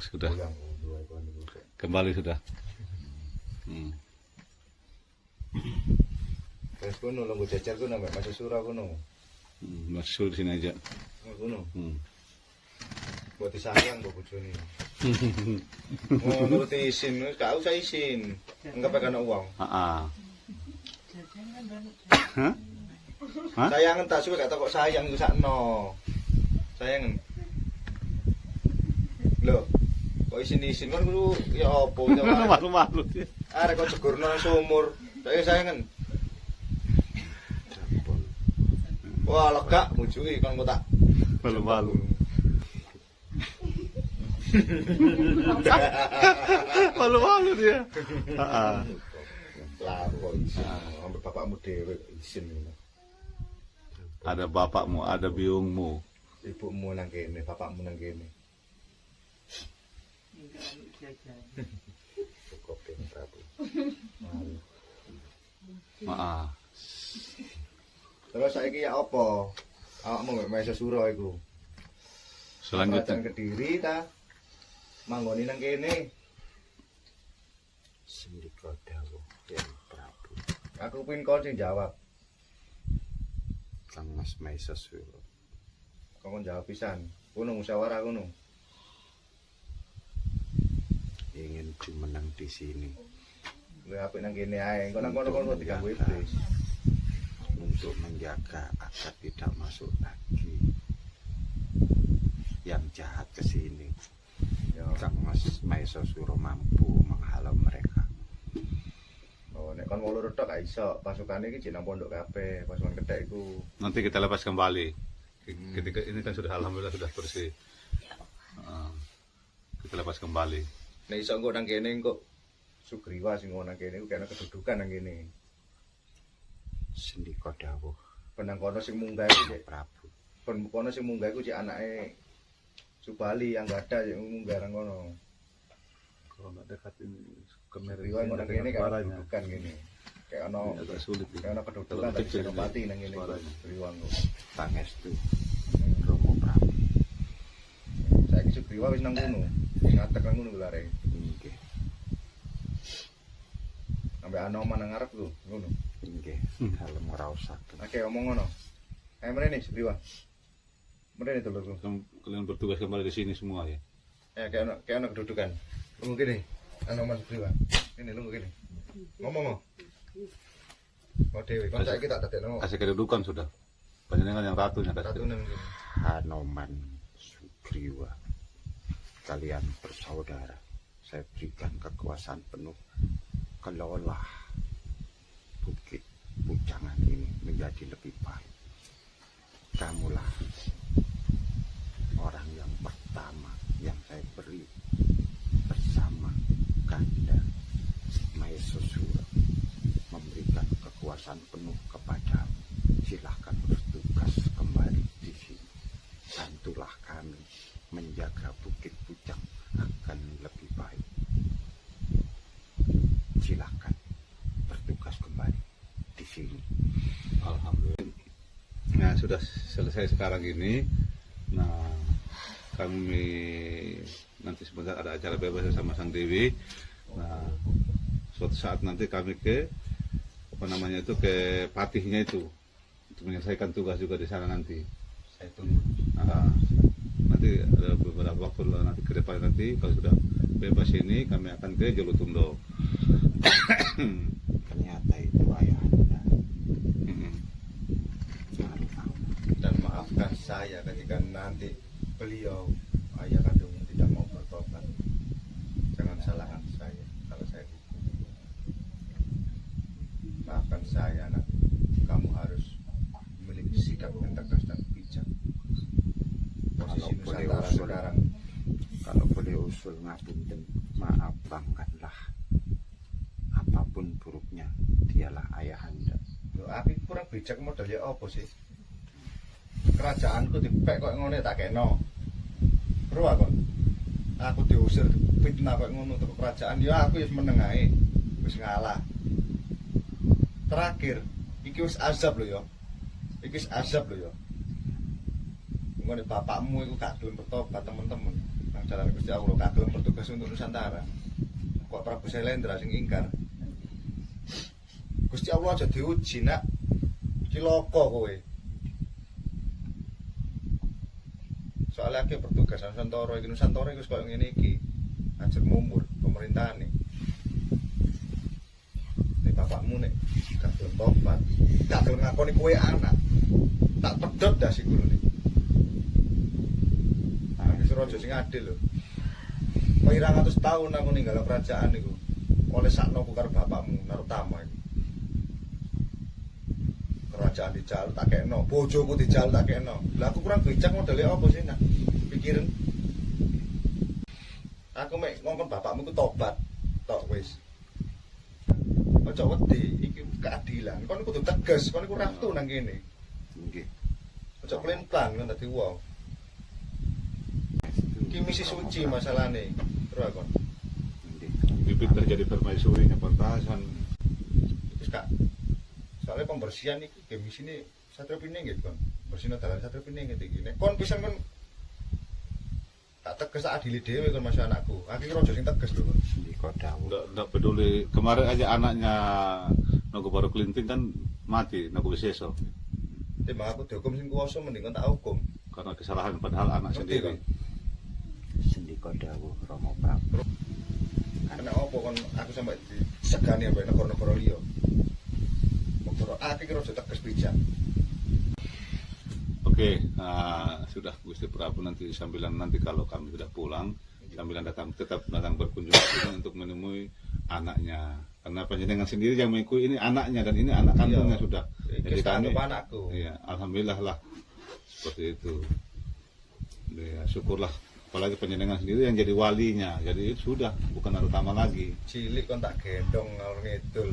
Sudah kembali sudah. Terus kuno nunggu jajar kuno mbak masih surah kuno. Masuk di sini aja. Kuno. Buat disayang mbak bojone. Oh nuruti izin, gak usah izin. Enggak pakai uang. Hah? Sayangan tak suwe gak tau kok sayang iku sakno. Sayangan. Loh, kok isin kan kudu ya apa ya. Malu-malu dia. Arek kok jegurno nang sumur. Saya sayangan. Wah, lega mujuki kon kok tak Malu-malu. Malu-malu dia. Heeh. Lah kok isin. Ambil bapakmu dhewe isin. Ada bapakmu, ada biungmu. Ibumu nang kene, bapakmu nang kene. Cukup dengan Prabu. Maaf. Terus saiki ya apa? Awakmu mek Maisa Suro iku. Selanjutnya Kediri ta? Manggoni nang kene. Sendika dawuh Yang Prabu. Aku pengin kon sing jawab. Kang Mas Maisa Suro. Kon jawab pisan. Kuno musyawarah kuno. Ingin jumeneng di sini Lu apik nang kene ae. Engko nang kono diganggu iblis. untuk menjaga agar tidak masuk lagi yang jahat ke sini. Ya. Kang Mas Maisa Suro mampu menghalau mereka. Oh, nek kon mau lurut tok gak iso. Pasukane iki jeneng pondok kabeh, pasukan kedek iku. nanti kita lepas kembali. Ketika ini kan sudah alhamdulillah sudah bersih. Kita lepas kembali. Nek iso engko nang kene engko Sugriwa sing nang kene iku kena kedudukan nang kene. Sendika dawuh Penang kono sing munggah iku cek Prabu. kono sing munggah iku cek anake Subali yang gak ada yang munggah nang kono. Kalau nggak dekat ini Sugriwa nang kene kan kedudukan kene. Kayak ono agak sulit ya. kayak ono kedudukan dari Senopati nang kene Sugriwa engko. Pangestu Romo Prabu. Saiki Sugriwa wis nang kono. Ngatek nang kono lare. Nggih. ambek Anoman nang ngarep lho, ngono. Nggih, dalem ngraosaken. Oke, omong ngono. Ayo mrene sebliwa. Mrene dulurku. Kalian bertugas kembali di sini semua ya. Kayak ono kedudukan. Lungguh kene. Anoman sebliwa. Ini lungguh kene. Ngomong. Mau dewe, kon saiki tak dadekno. Kasih kedudukan sudah. Panjenengan yang ratunya kasih. Ratu nang kene. Hanoman Sugriwa, kalian bersaudara. Saya berikan kekuasaan penuh kelola bukit Pujangan ini menjadi lebih baik. Kamulah orang yang pertama yang saya beri bersama Kanda Mahesasura, memberikan kekuasaan penuh kepadamu. Silahkan bertugas kembali di sini. Bantulah kami menjaga bukit Pucang akan lebih baik. Silahkan bertugas kembali di sini. Alhamdulillah. Nah, sudah selesai sekarang ini. Nah, kami nanti sebentar ada acara bebas sama Sang Dewi. Nah, suatu saat nanti kami ke ke patihnya itu untuk menyelesaikan tugas juga di sana nanti. Saya tunggu. Nah, nanti ada beberapa waktu nanti ke depan nanti kalau sudah bebas ini kami akan ke Jolotundo. Ternyata itu ayahanda. Dan maafkan saya ketika nanti beliau ayah kandungnya tidak mau bertobat. Jangan salahkan saya kalau saya hukum. Maafkan saya, nak. Kamu harus memiliki sikap yang tegas dan bijak. Posisi Nusantara sekarang. Kalau boleh usul ngapunten, maaf bangkanlah. Apapun buruknya, dialah ayahanda. Loh, aku kurang bijak modelnya apa sih? Kerajaanku dipek kok ngono tak kena. Bro aku diusir fitnah kok ngono untuk kerajaan ya aku wis meneng ae. Wis ngalah. Terakhir, iki wis azab lho ya. Iki wis azab lho ya. Ngene bapakmu iku gak gelem bertobat teman-teman. Nang jalan Gusti Allah gak gelem bertugas untuk Nusantara. Kok Prabu Sailendra sing ingkar. Gusti Allah aja diuji nak. Cilaka kowe. Soalnya aku bertugas Nusantara iki wis koyo ngene iki. Ajeng mumur pemerintahane. Nek bapakmu nek gak gelem tobat, gak gelem ngakoni kowe anak. Tak pedhot dah si gurune. Aku raja sing adil lho. Pirang atus tahun aku ninggal kerajaan niku. Oleh saknoku karo bapakmu Narutama iki. Kerajaan dijaluk tak kena, bojoku dijaluk tak kena. Lah aku kurang bijak modelnya apa sih nak? Pikirin. Aku mek ngongkon bapakmu ku tobat, tok wis. Aja wedi, iki keadilan. Kon kudu tegas, kon iku ratu nang kene. Nggih. Aja plan-plan kon dadi wong. Iki misi suci masalahne. Terus kon. Nggih. Bibit terjadi permaisurinya pertahanan. Terus Kak. Soalnya pembersihan iki game sini Satria Pining gitu kan. Bersihno dalan Satria Pining gitu iki. Nek kon pisan kon tak tegas tak adili dhewe kon masih anakku. Aku iki raja sing tegas lho kon. Ndika dawuh. Nggak peduli. Kemarin aja anaknya Nogo Baru Kelinting kan mati, Nogo Wiseso. Timbang aku dihukum sing kuwasa mending kon tak hukum. Karena kesalahan padahal anak Ngerti, sendiri. Kon? Sendika dawuh Rama Prabu. Karena apa kon aku sampai disegani ambek negara-negara liya. Aku kira sudah tegas bijak. Oke, sudah Gusti Prabu nanti sambilan nanti kalau kami sudah pulang, sambilan tetap datang berkunjung ke sini untuk menemui anaknya. Karena panjenengan sendiri yang mengikuti ini anaknya dan ini anak kandungnya sudah. Jadi kami, anakku. iya, alhamdulillah lah seperti itu. Ya, syukurlah. Apalagi panjenengan sendiri yang jadi walinya. Jadi sudah bukan Narutama lagi. Cilik kon tak gendong ngalor ngidul.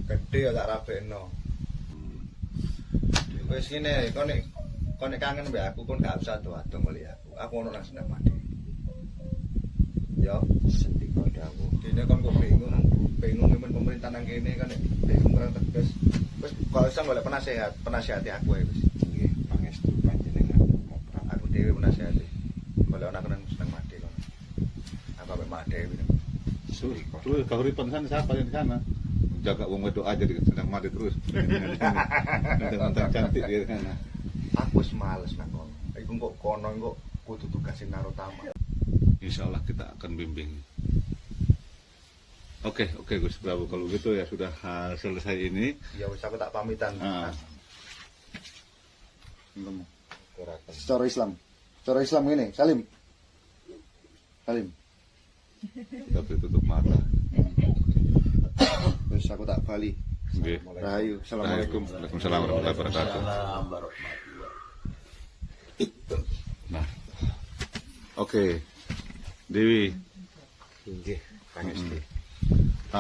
Gede ya tak rabekno. Wis ngene, kon nek kangen mbek aku kon gak usah ado-ado ngeli aku. Aku ono nang Sendang Mati. Ya, Sendika dawuh. dene kon kok bingung men pemerintah nang kene kan nek bingung kurang tegas. Wis gak usah golek penasihati aku ae wis. Nggih, pangestu panjenengan Rama Prabu. Aku dhewe penasihati. Golek anak nang Sendang Mati kon. Aku ambek mak dhewe. Terus keuripan sana siapa yang di sana? jaga wong wedok aja dia sedang mati terus. Nentang cantik dia kan. Aku wis males nang kono. Iku kok kono kok kudu tugasin Narotama. Insya Allah kita akan bimbing. Oke Gus Prabu, kalau gitu ya sudah selesai ini. Ya wis aku tak pamitan. Secara Islam ini, Salim. Tapi tutup mata. Terus aku tak bali. Oke. Rahayu. Assalamualaikum. Waalaikumsalam warahmatullahi wabarakatuh. Nah, oke, Dewi.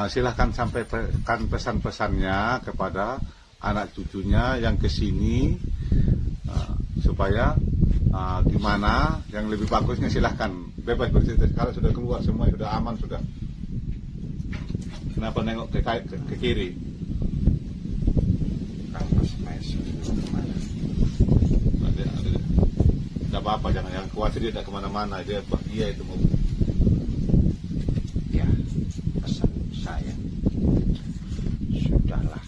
Silahkan sampaikan pesan-pesannya kepada anak cucunya yang kesini supaya gimana yang lebih bagusnya, silahkan bebas bercerita. Kalau sudah keluar semua sudah aman sudah. Kenapa nengok ke kiri? Tidak apa-apa, jangan khawatir, dia tidak kemana-mana, dia bahagia itu mau. Ya, pesan saya, sudahlah,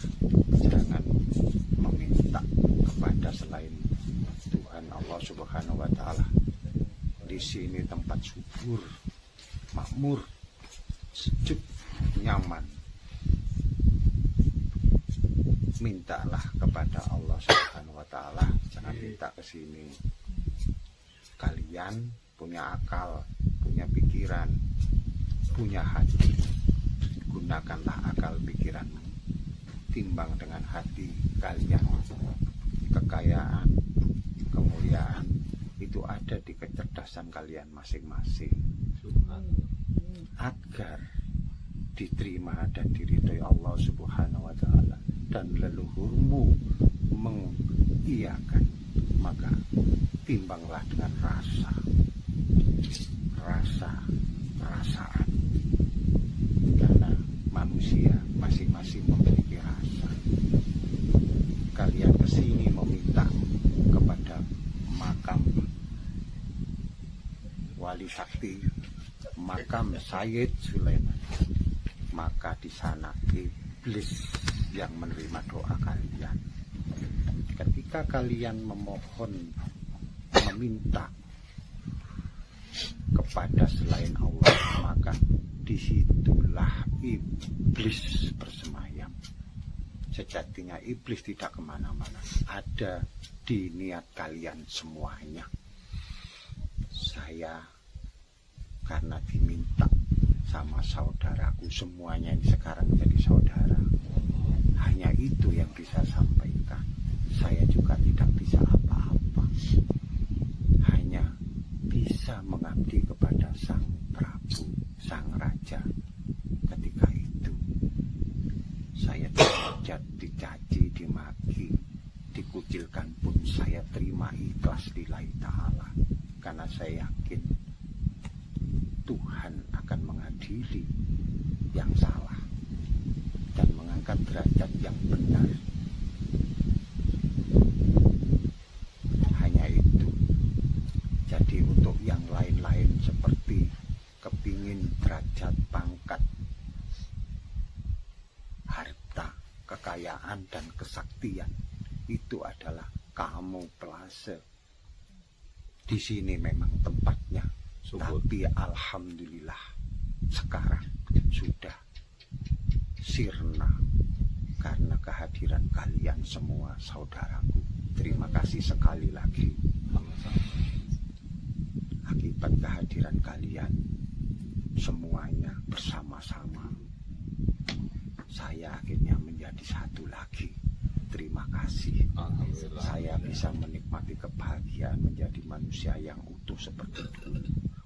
jangan meminta kepada selain Tuhan Allah Subhanahu wa Ta'ala. Di sini tempat subur, makmur, sejuk, nyaman. Mintalah kepada Allah Subhanahu wa Ta'ala, jangan minta ke sini. Kalian punya akal, punya pikiran, punya hati. Gunakanlah akal pikiranmu, timbang dengan hati kalian. Kekayaan, kemuliaan itu ada di kecerdasan kalian masing-masing. Agar diterima dan diridhoi Allah Subhanahu wa Ta'ala dan leluhurmu mengiyakan, maka timbanglah dengan perasaan, karena manusia masing-masing memiliki rasa. Kalian kesini meminta kepada makam wali sakti, makam Sayyid Sulaiman, maka di sana iblis yang menerima doa kalian. Ketika kalian memohon, meminta kepada selain Allah, maka disitulah iblis bersemayam. Sejatinya iblis tidak kemana-mana, ada di niat kalian semuanya. Saya karena diminta sama saudaraku, semuanya ini sekarang jadi saudara, hanya itu yang bisa sampaikan. Saya juga tidak bisa apa-apa, hanya bisa mengabdi kepada Sang Prabu, Sang Raja. Ketika itu saya dihujat, dicaci, dimaki, dikucilkan pun saya terima ikhlas lillahi ta'ala, karena saya yakin Tuhan akan mengadili yang salah dan mengangkat derajat yang benar. Hanya itu. Jadi untuk yang lain-lain seperti kepingin derajat, pangkat, harta, kekayaan dan kesaktian, itu adalah kamuflase. Di sini memang tempatnya. Tapi alhamdulillah sekarang sudah sirna karena kehadiran kalian semua saudaraku. Terima kasih sekali lagi. Akibat kehadiran kalian semuanya bersama-sama, saya akhirnya menjadi satu lagi. Terima kasih. Saya bisa menikmati kebahagiaan menjadi manusia yang utuh seperti dulu,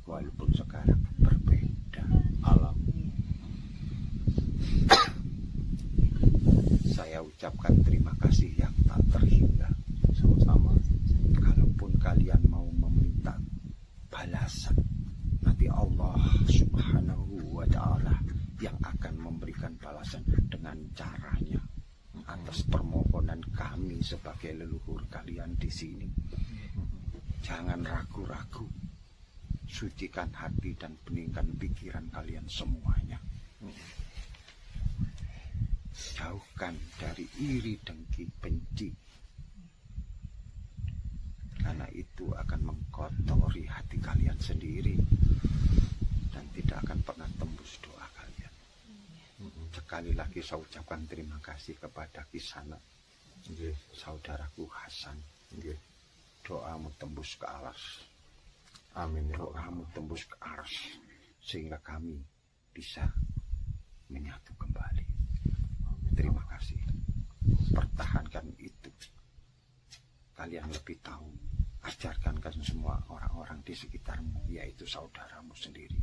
walaupun sekarang berbeda alam. Saya ucapkan terima kasih yang tak terhingga. Sama-sama. Kalaupun kalian mau meminta balasan, nanti Allah Subhanahu wa Ta'ala yang akan memberikan balasan dengan caranya atas permohonan kami sebagai leluhur kalian di sini. Jangan ragu-ragu, sucikan hati dan beningkan pikiran kalian semuanya. jauhkan dari iri, dengki, benci. Karena itu akan mengkotori hati kalian sendiri dan tidak akan pernah tembus doa kalian. Sekali lagi saya ucapkan terima kasih kepada Kisana, saudaraku Hasan. Doamu tembus ke alas. Amin ya Doamu tembus ke alas sehingga kami bisa menyatu kembali. Terima kasih. Pertahankan itu. Kalian lebih tahu. Ajarkan kan semua orang-orang di sekitarmu, yaitu saudaramu sendiri.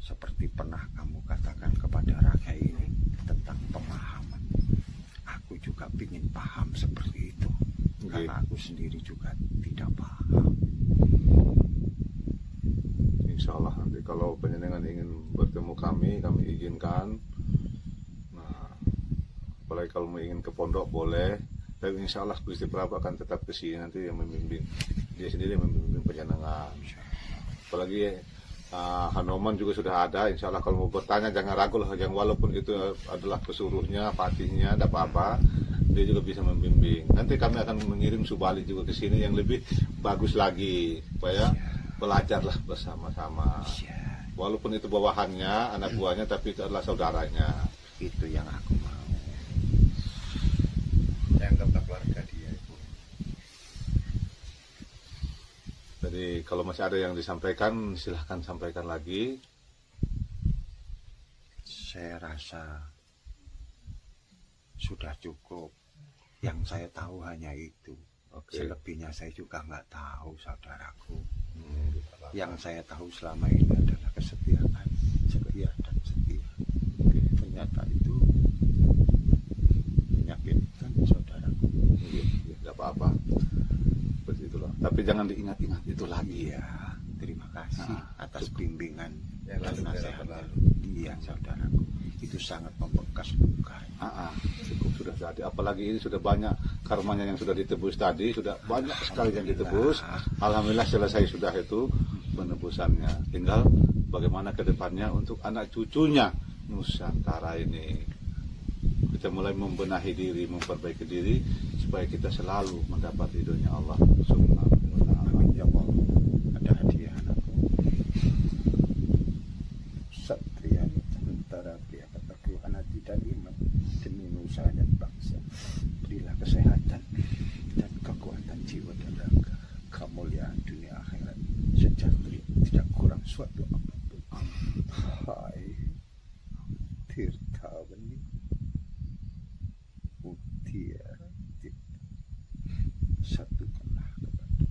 Seperti pernah kamu katakan kepada raga ini tentang pemahaman. Aku juga ingin paham seperti itu. Karena aku sendiri juga tidak paham. Insya Allah nanti kalau panjenengan ingin bertemu kami izinkan. Nah, apalagi kalau mau ingin ke pondok boleh. Tapi insya Allah Gusti Prabu akan tetap ke sini nanti yang membimbing. Dia sendiri yang membimbing panjenengan. Apalagi Hanoman juga sudah ada. Insya Allah kalau mau bertanya jangan ragu lah. Yang walaupun itu adalah pesuruhnya, patihnya, ada apa-apa, dia juga bisa membimbing. Nanti kami akan mengirim Subali juga ke sini yang lebih bagus lagi supaya belajarlah bersama-sama. Walaupun itu bawahannya, anak buahnya, tapi itu adalah saudaranya. Itu yang aku mau. Dianggaplah keluarga dia itu. Jadi kalau masih ada yang disampaikan, silahkan sampaikan lagi. Saya rasa sudah cukup. Yang saya tahu hanya itu. Selebihnya saya juga nggak tahu, saudaraku. Yang saya tahu selama ini adalah kesetiaan, setia dan setia. Ternyata itu menyakitkan saudaraku. Tidak apa-apa. Seperti itulah. Tapi jangan diingat-ingat itu lagi. Iya, terima kasih atas bimbingan Yang dan lalu nasihat. Iya, saudaraku. Itu sangat membekas luka. Cukup sudah jadi. Apalagi ini sudah banyak karmanya yang sudah ditebus tadi, sudah banyak sekali yang ditebus. Alhamdulillah selesai sudah itu penebusannya. Tinggal bagaimana ke depannya untuk anak cucunya Nusantara ini. Kita mulai membenahi diri, memperbaiki diri supaya kita selalu mendapat ridhonya Allah Subhanahu wa taala. Amin ya Allah. Ada hadiah anakku. Satria Nusantara, pria keteguhan hati dan iman demi nusa dan bangsa. Berilah kesehatan dan kekuatan jiwa dan raga, kemuliaan dunia akhirat, sejahtera tidak kurang suatu apapun. Hai Tirtawani Mutiara Tirta, satukanlah kepada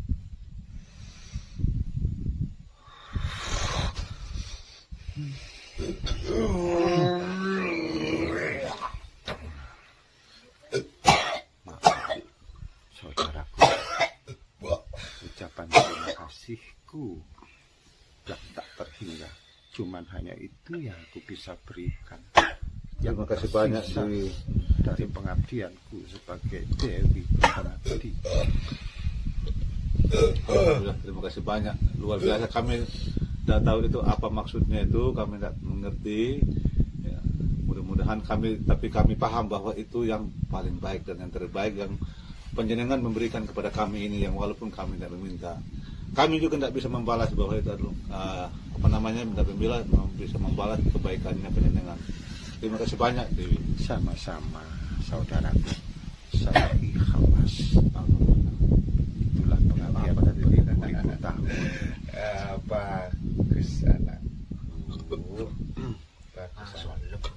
saudaraku. Ucapan terima kasihku yang tak terhingga. Cuman hanya itu yang aku bisa berikan. Terima kasih banyak dari pengabdianku sebagai Dewi Pengabdi. Terima kasih banyak, luar biasa. Kami tidak tahu itu apa maksudnya itu, kami tidak mengerti. Ya, mudah-mudahan tapi kami paham bahwa itu yang paling baik dan yang terbaik yang panjenengan memberikan kepada kami ini, yang walaupun kami tidak meminta. Kami juga tidak bisa membalas bahwa itu adalah tidak bisa membalas kebaikannya panjenengan. Terima kasih banyak Dewi. Sama-sama saudaraku. Saya ikhlas. Itulah pengabdian ribu tahun. Bagus anakku. Bagus anakku.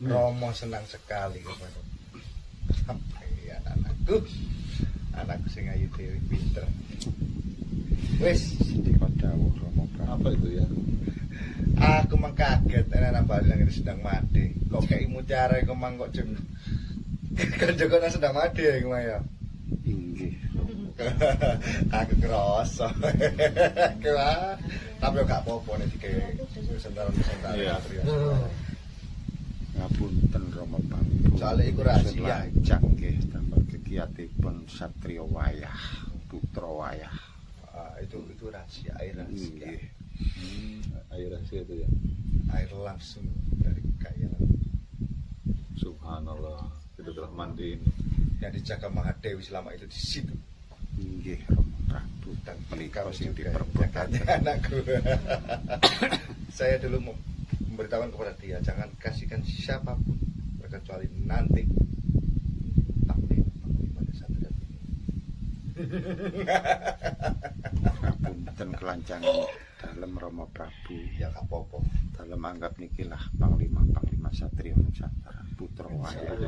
Romo senang sekali kepada anakku. Anakku sing ayu dewi pinter. Wis Sendika dawuh Rama Prabu. Apa itu ya? aku mengkaget anak balik yang sedang mati. Kok kayak mutiara kok mang kok jem. Kan Joko sedang mati ya kemana ya? Inggih. Aku kerasa. Tapi gak apa-apa nih kayak Nusantara. Iya. Ngapunten Rama Prabu. Soalnya iku rahasia. Canggih tambah kegiatipun Satrio Wayah, Putra Wayah. Itu rahasia, air rahasia. Air rahasia itu ya. Air langsung dari kekayaan Subhanallah, kita telah mandi ini. Yang dijaga Mahadewi selama itu di situ. Nggih Rama Prabu Dan menika kau sing juga diperbuatan. jaga anakku. Saya dulu memberitahukan kepada dia, jangan kasihkan siapapun kecuali nanti Panglima Ksatria ini. Ngapunten kelancangan dalem Rama Prabu. Ya gak apa-apa. Dalem anggap nikilah Panglima Satria Nusantara putra wahya.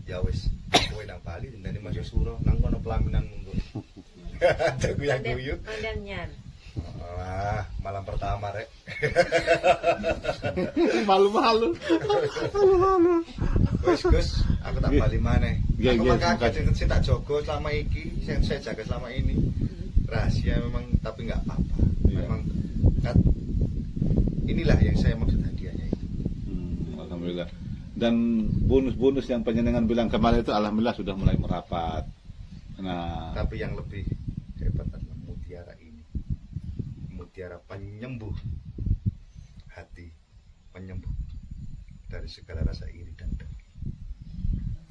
Ya wis, kowe nang Bali dene Mas Suro nang kono pelaminan monggo. Jago yang guyuk. Mandan nyan. Wah, malam pertama rek. Malu-malu. Wis Gus, aku tak bali maneh. Nggih, Aku nggih, makasih sing tak jaga selama iki, sing saya jaga selama ini. Rahasia memang tapi nggak apa-apa. Iya. Memang kan inilah yang saya maksud hadiahnya itu. Alhamdulillah. Dan bonus-bonus yang penyenengan bilang kemarin itu alhamdulillah sudah mulai merapat. Nah, Tapi yang lebih hebat adalah mutiara ini. Mutiara penyembuh hati, penyembuh dari segala rasa iri dan dengki.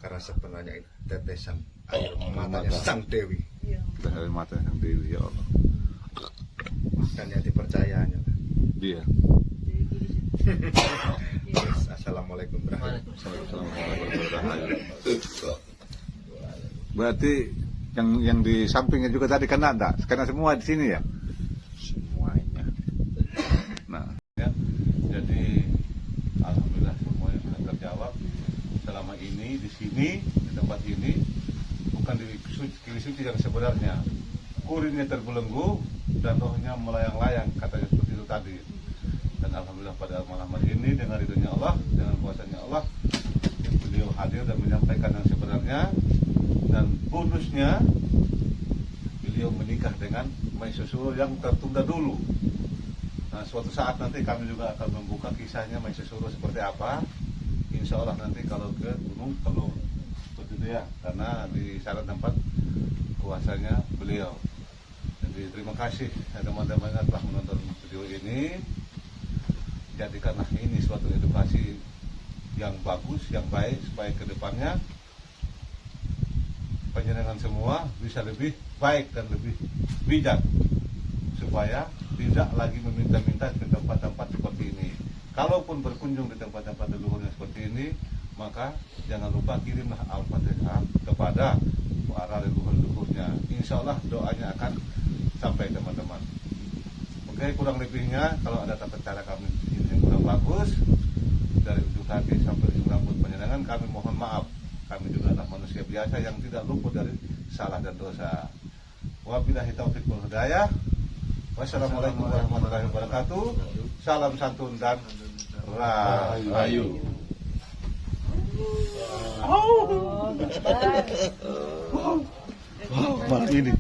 Karena sebenarnya itu tetesan air matanya mata. sang Dewi Iya. dari mata yang diri ya Allah. dan yang dipercayanya. Dia. Assalamualaikum warahmatullahi wabarakatuh. Berarti yang di sampingnya juga tadi kena enggak? Kena semua di sini ya? Semuanya. Nah, ya. Jadi alhamdulillah semuanya sudah terjawab. Selama ini di sini di tempat ini bukan di kiri suci yang sebenarnya. Kurinnya terbelenggu dan rohnya melayang-layang, katanya seperti itu tadi. Dan alhamdulillah pada malam hari ini dengan ridhonya Allah, dengan kuasanya Allah, beliau hadir dan menyampaikan yang sebenarnya. Dan bonusnya beliau menikah dengan Mai Susuro yang tertunda dulu. Nah, suatu saat nanti kami juga akan membuka kisahnya Mai Susuro seperti apa. Insya Allah nanti kalau ke Gunung Telur, seperti itu ya, karena di syarat tempat kuasanya beliau. Jadi terima kasih teman-teman yang telah menonton video ini. Jadikanlah ini suatu edukasi yang bagus, yang baik, supaya ke depannya penjenengan semua bisa lebih baik dan lebih bijak, supaya tidak lagi meminta-minta ke tempat-tempat seperti ini. Kalaupun berkunjung di tempat-tempat leluhurnya seperti ini, maka jangan lupa kirimlah Al-Fatihah kepada para leluhur-leluhurnya. Insya Allah doanya akan sampai teman-teman. Oke, kurang lebihnya kalau ada tata cara kami di sini yang kurang bagus, dari ujung kaki sampai ujung rambut penjenengan, kami mohon maaf. Kami juga adalah manusia biasa yang tidak luput dari salah dan dosa. Wabillahi taufiq wal hidayah. Wassalamualaikum warahmatullahi wabarakatuh. Salam santun dan rahayu. Oh, Malam ini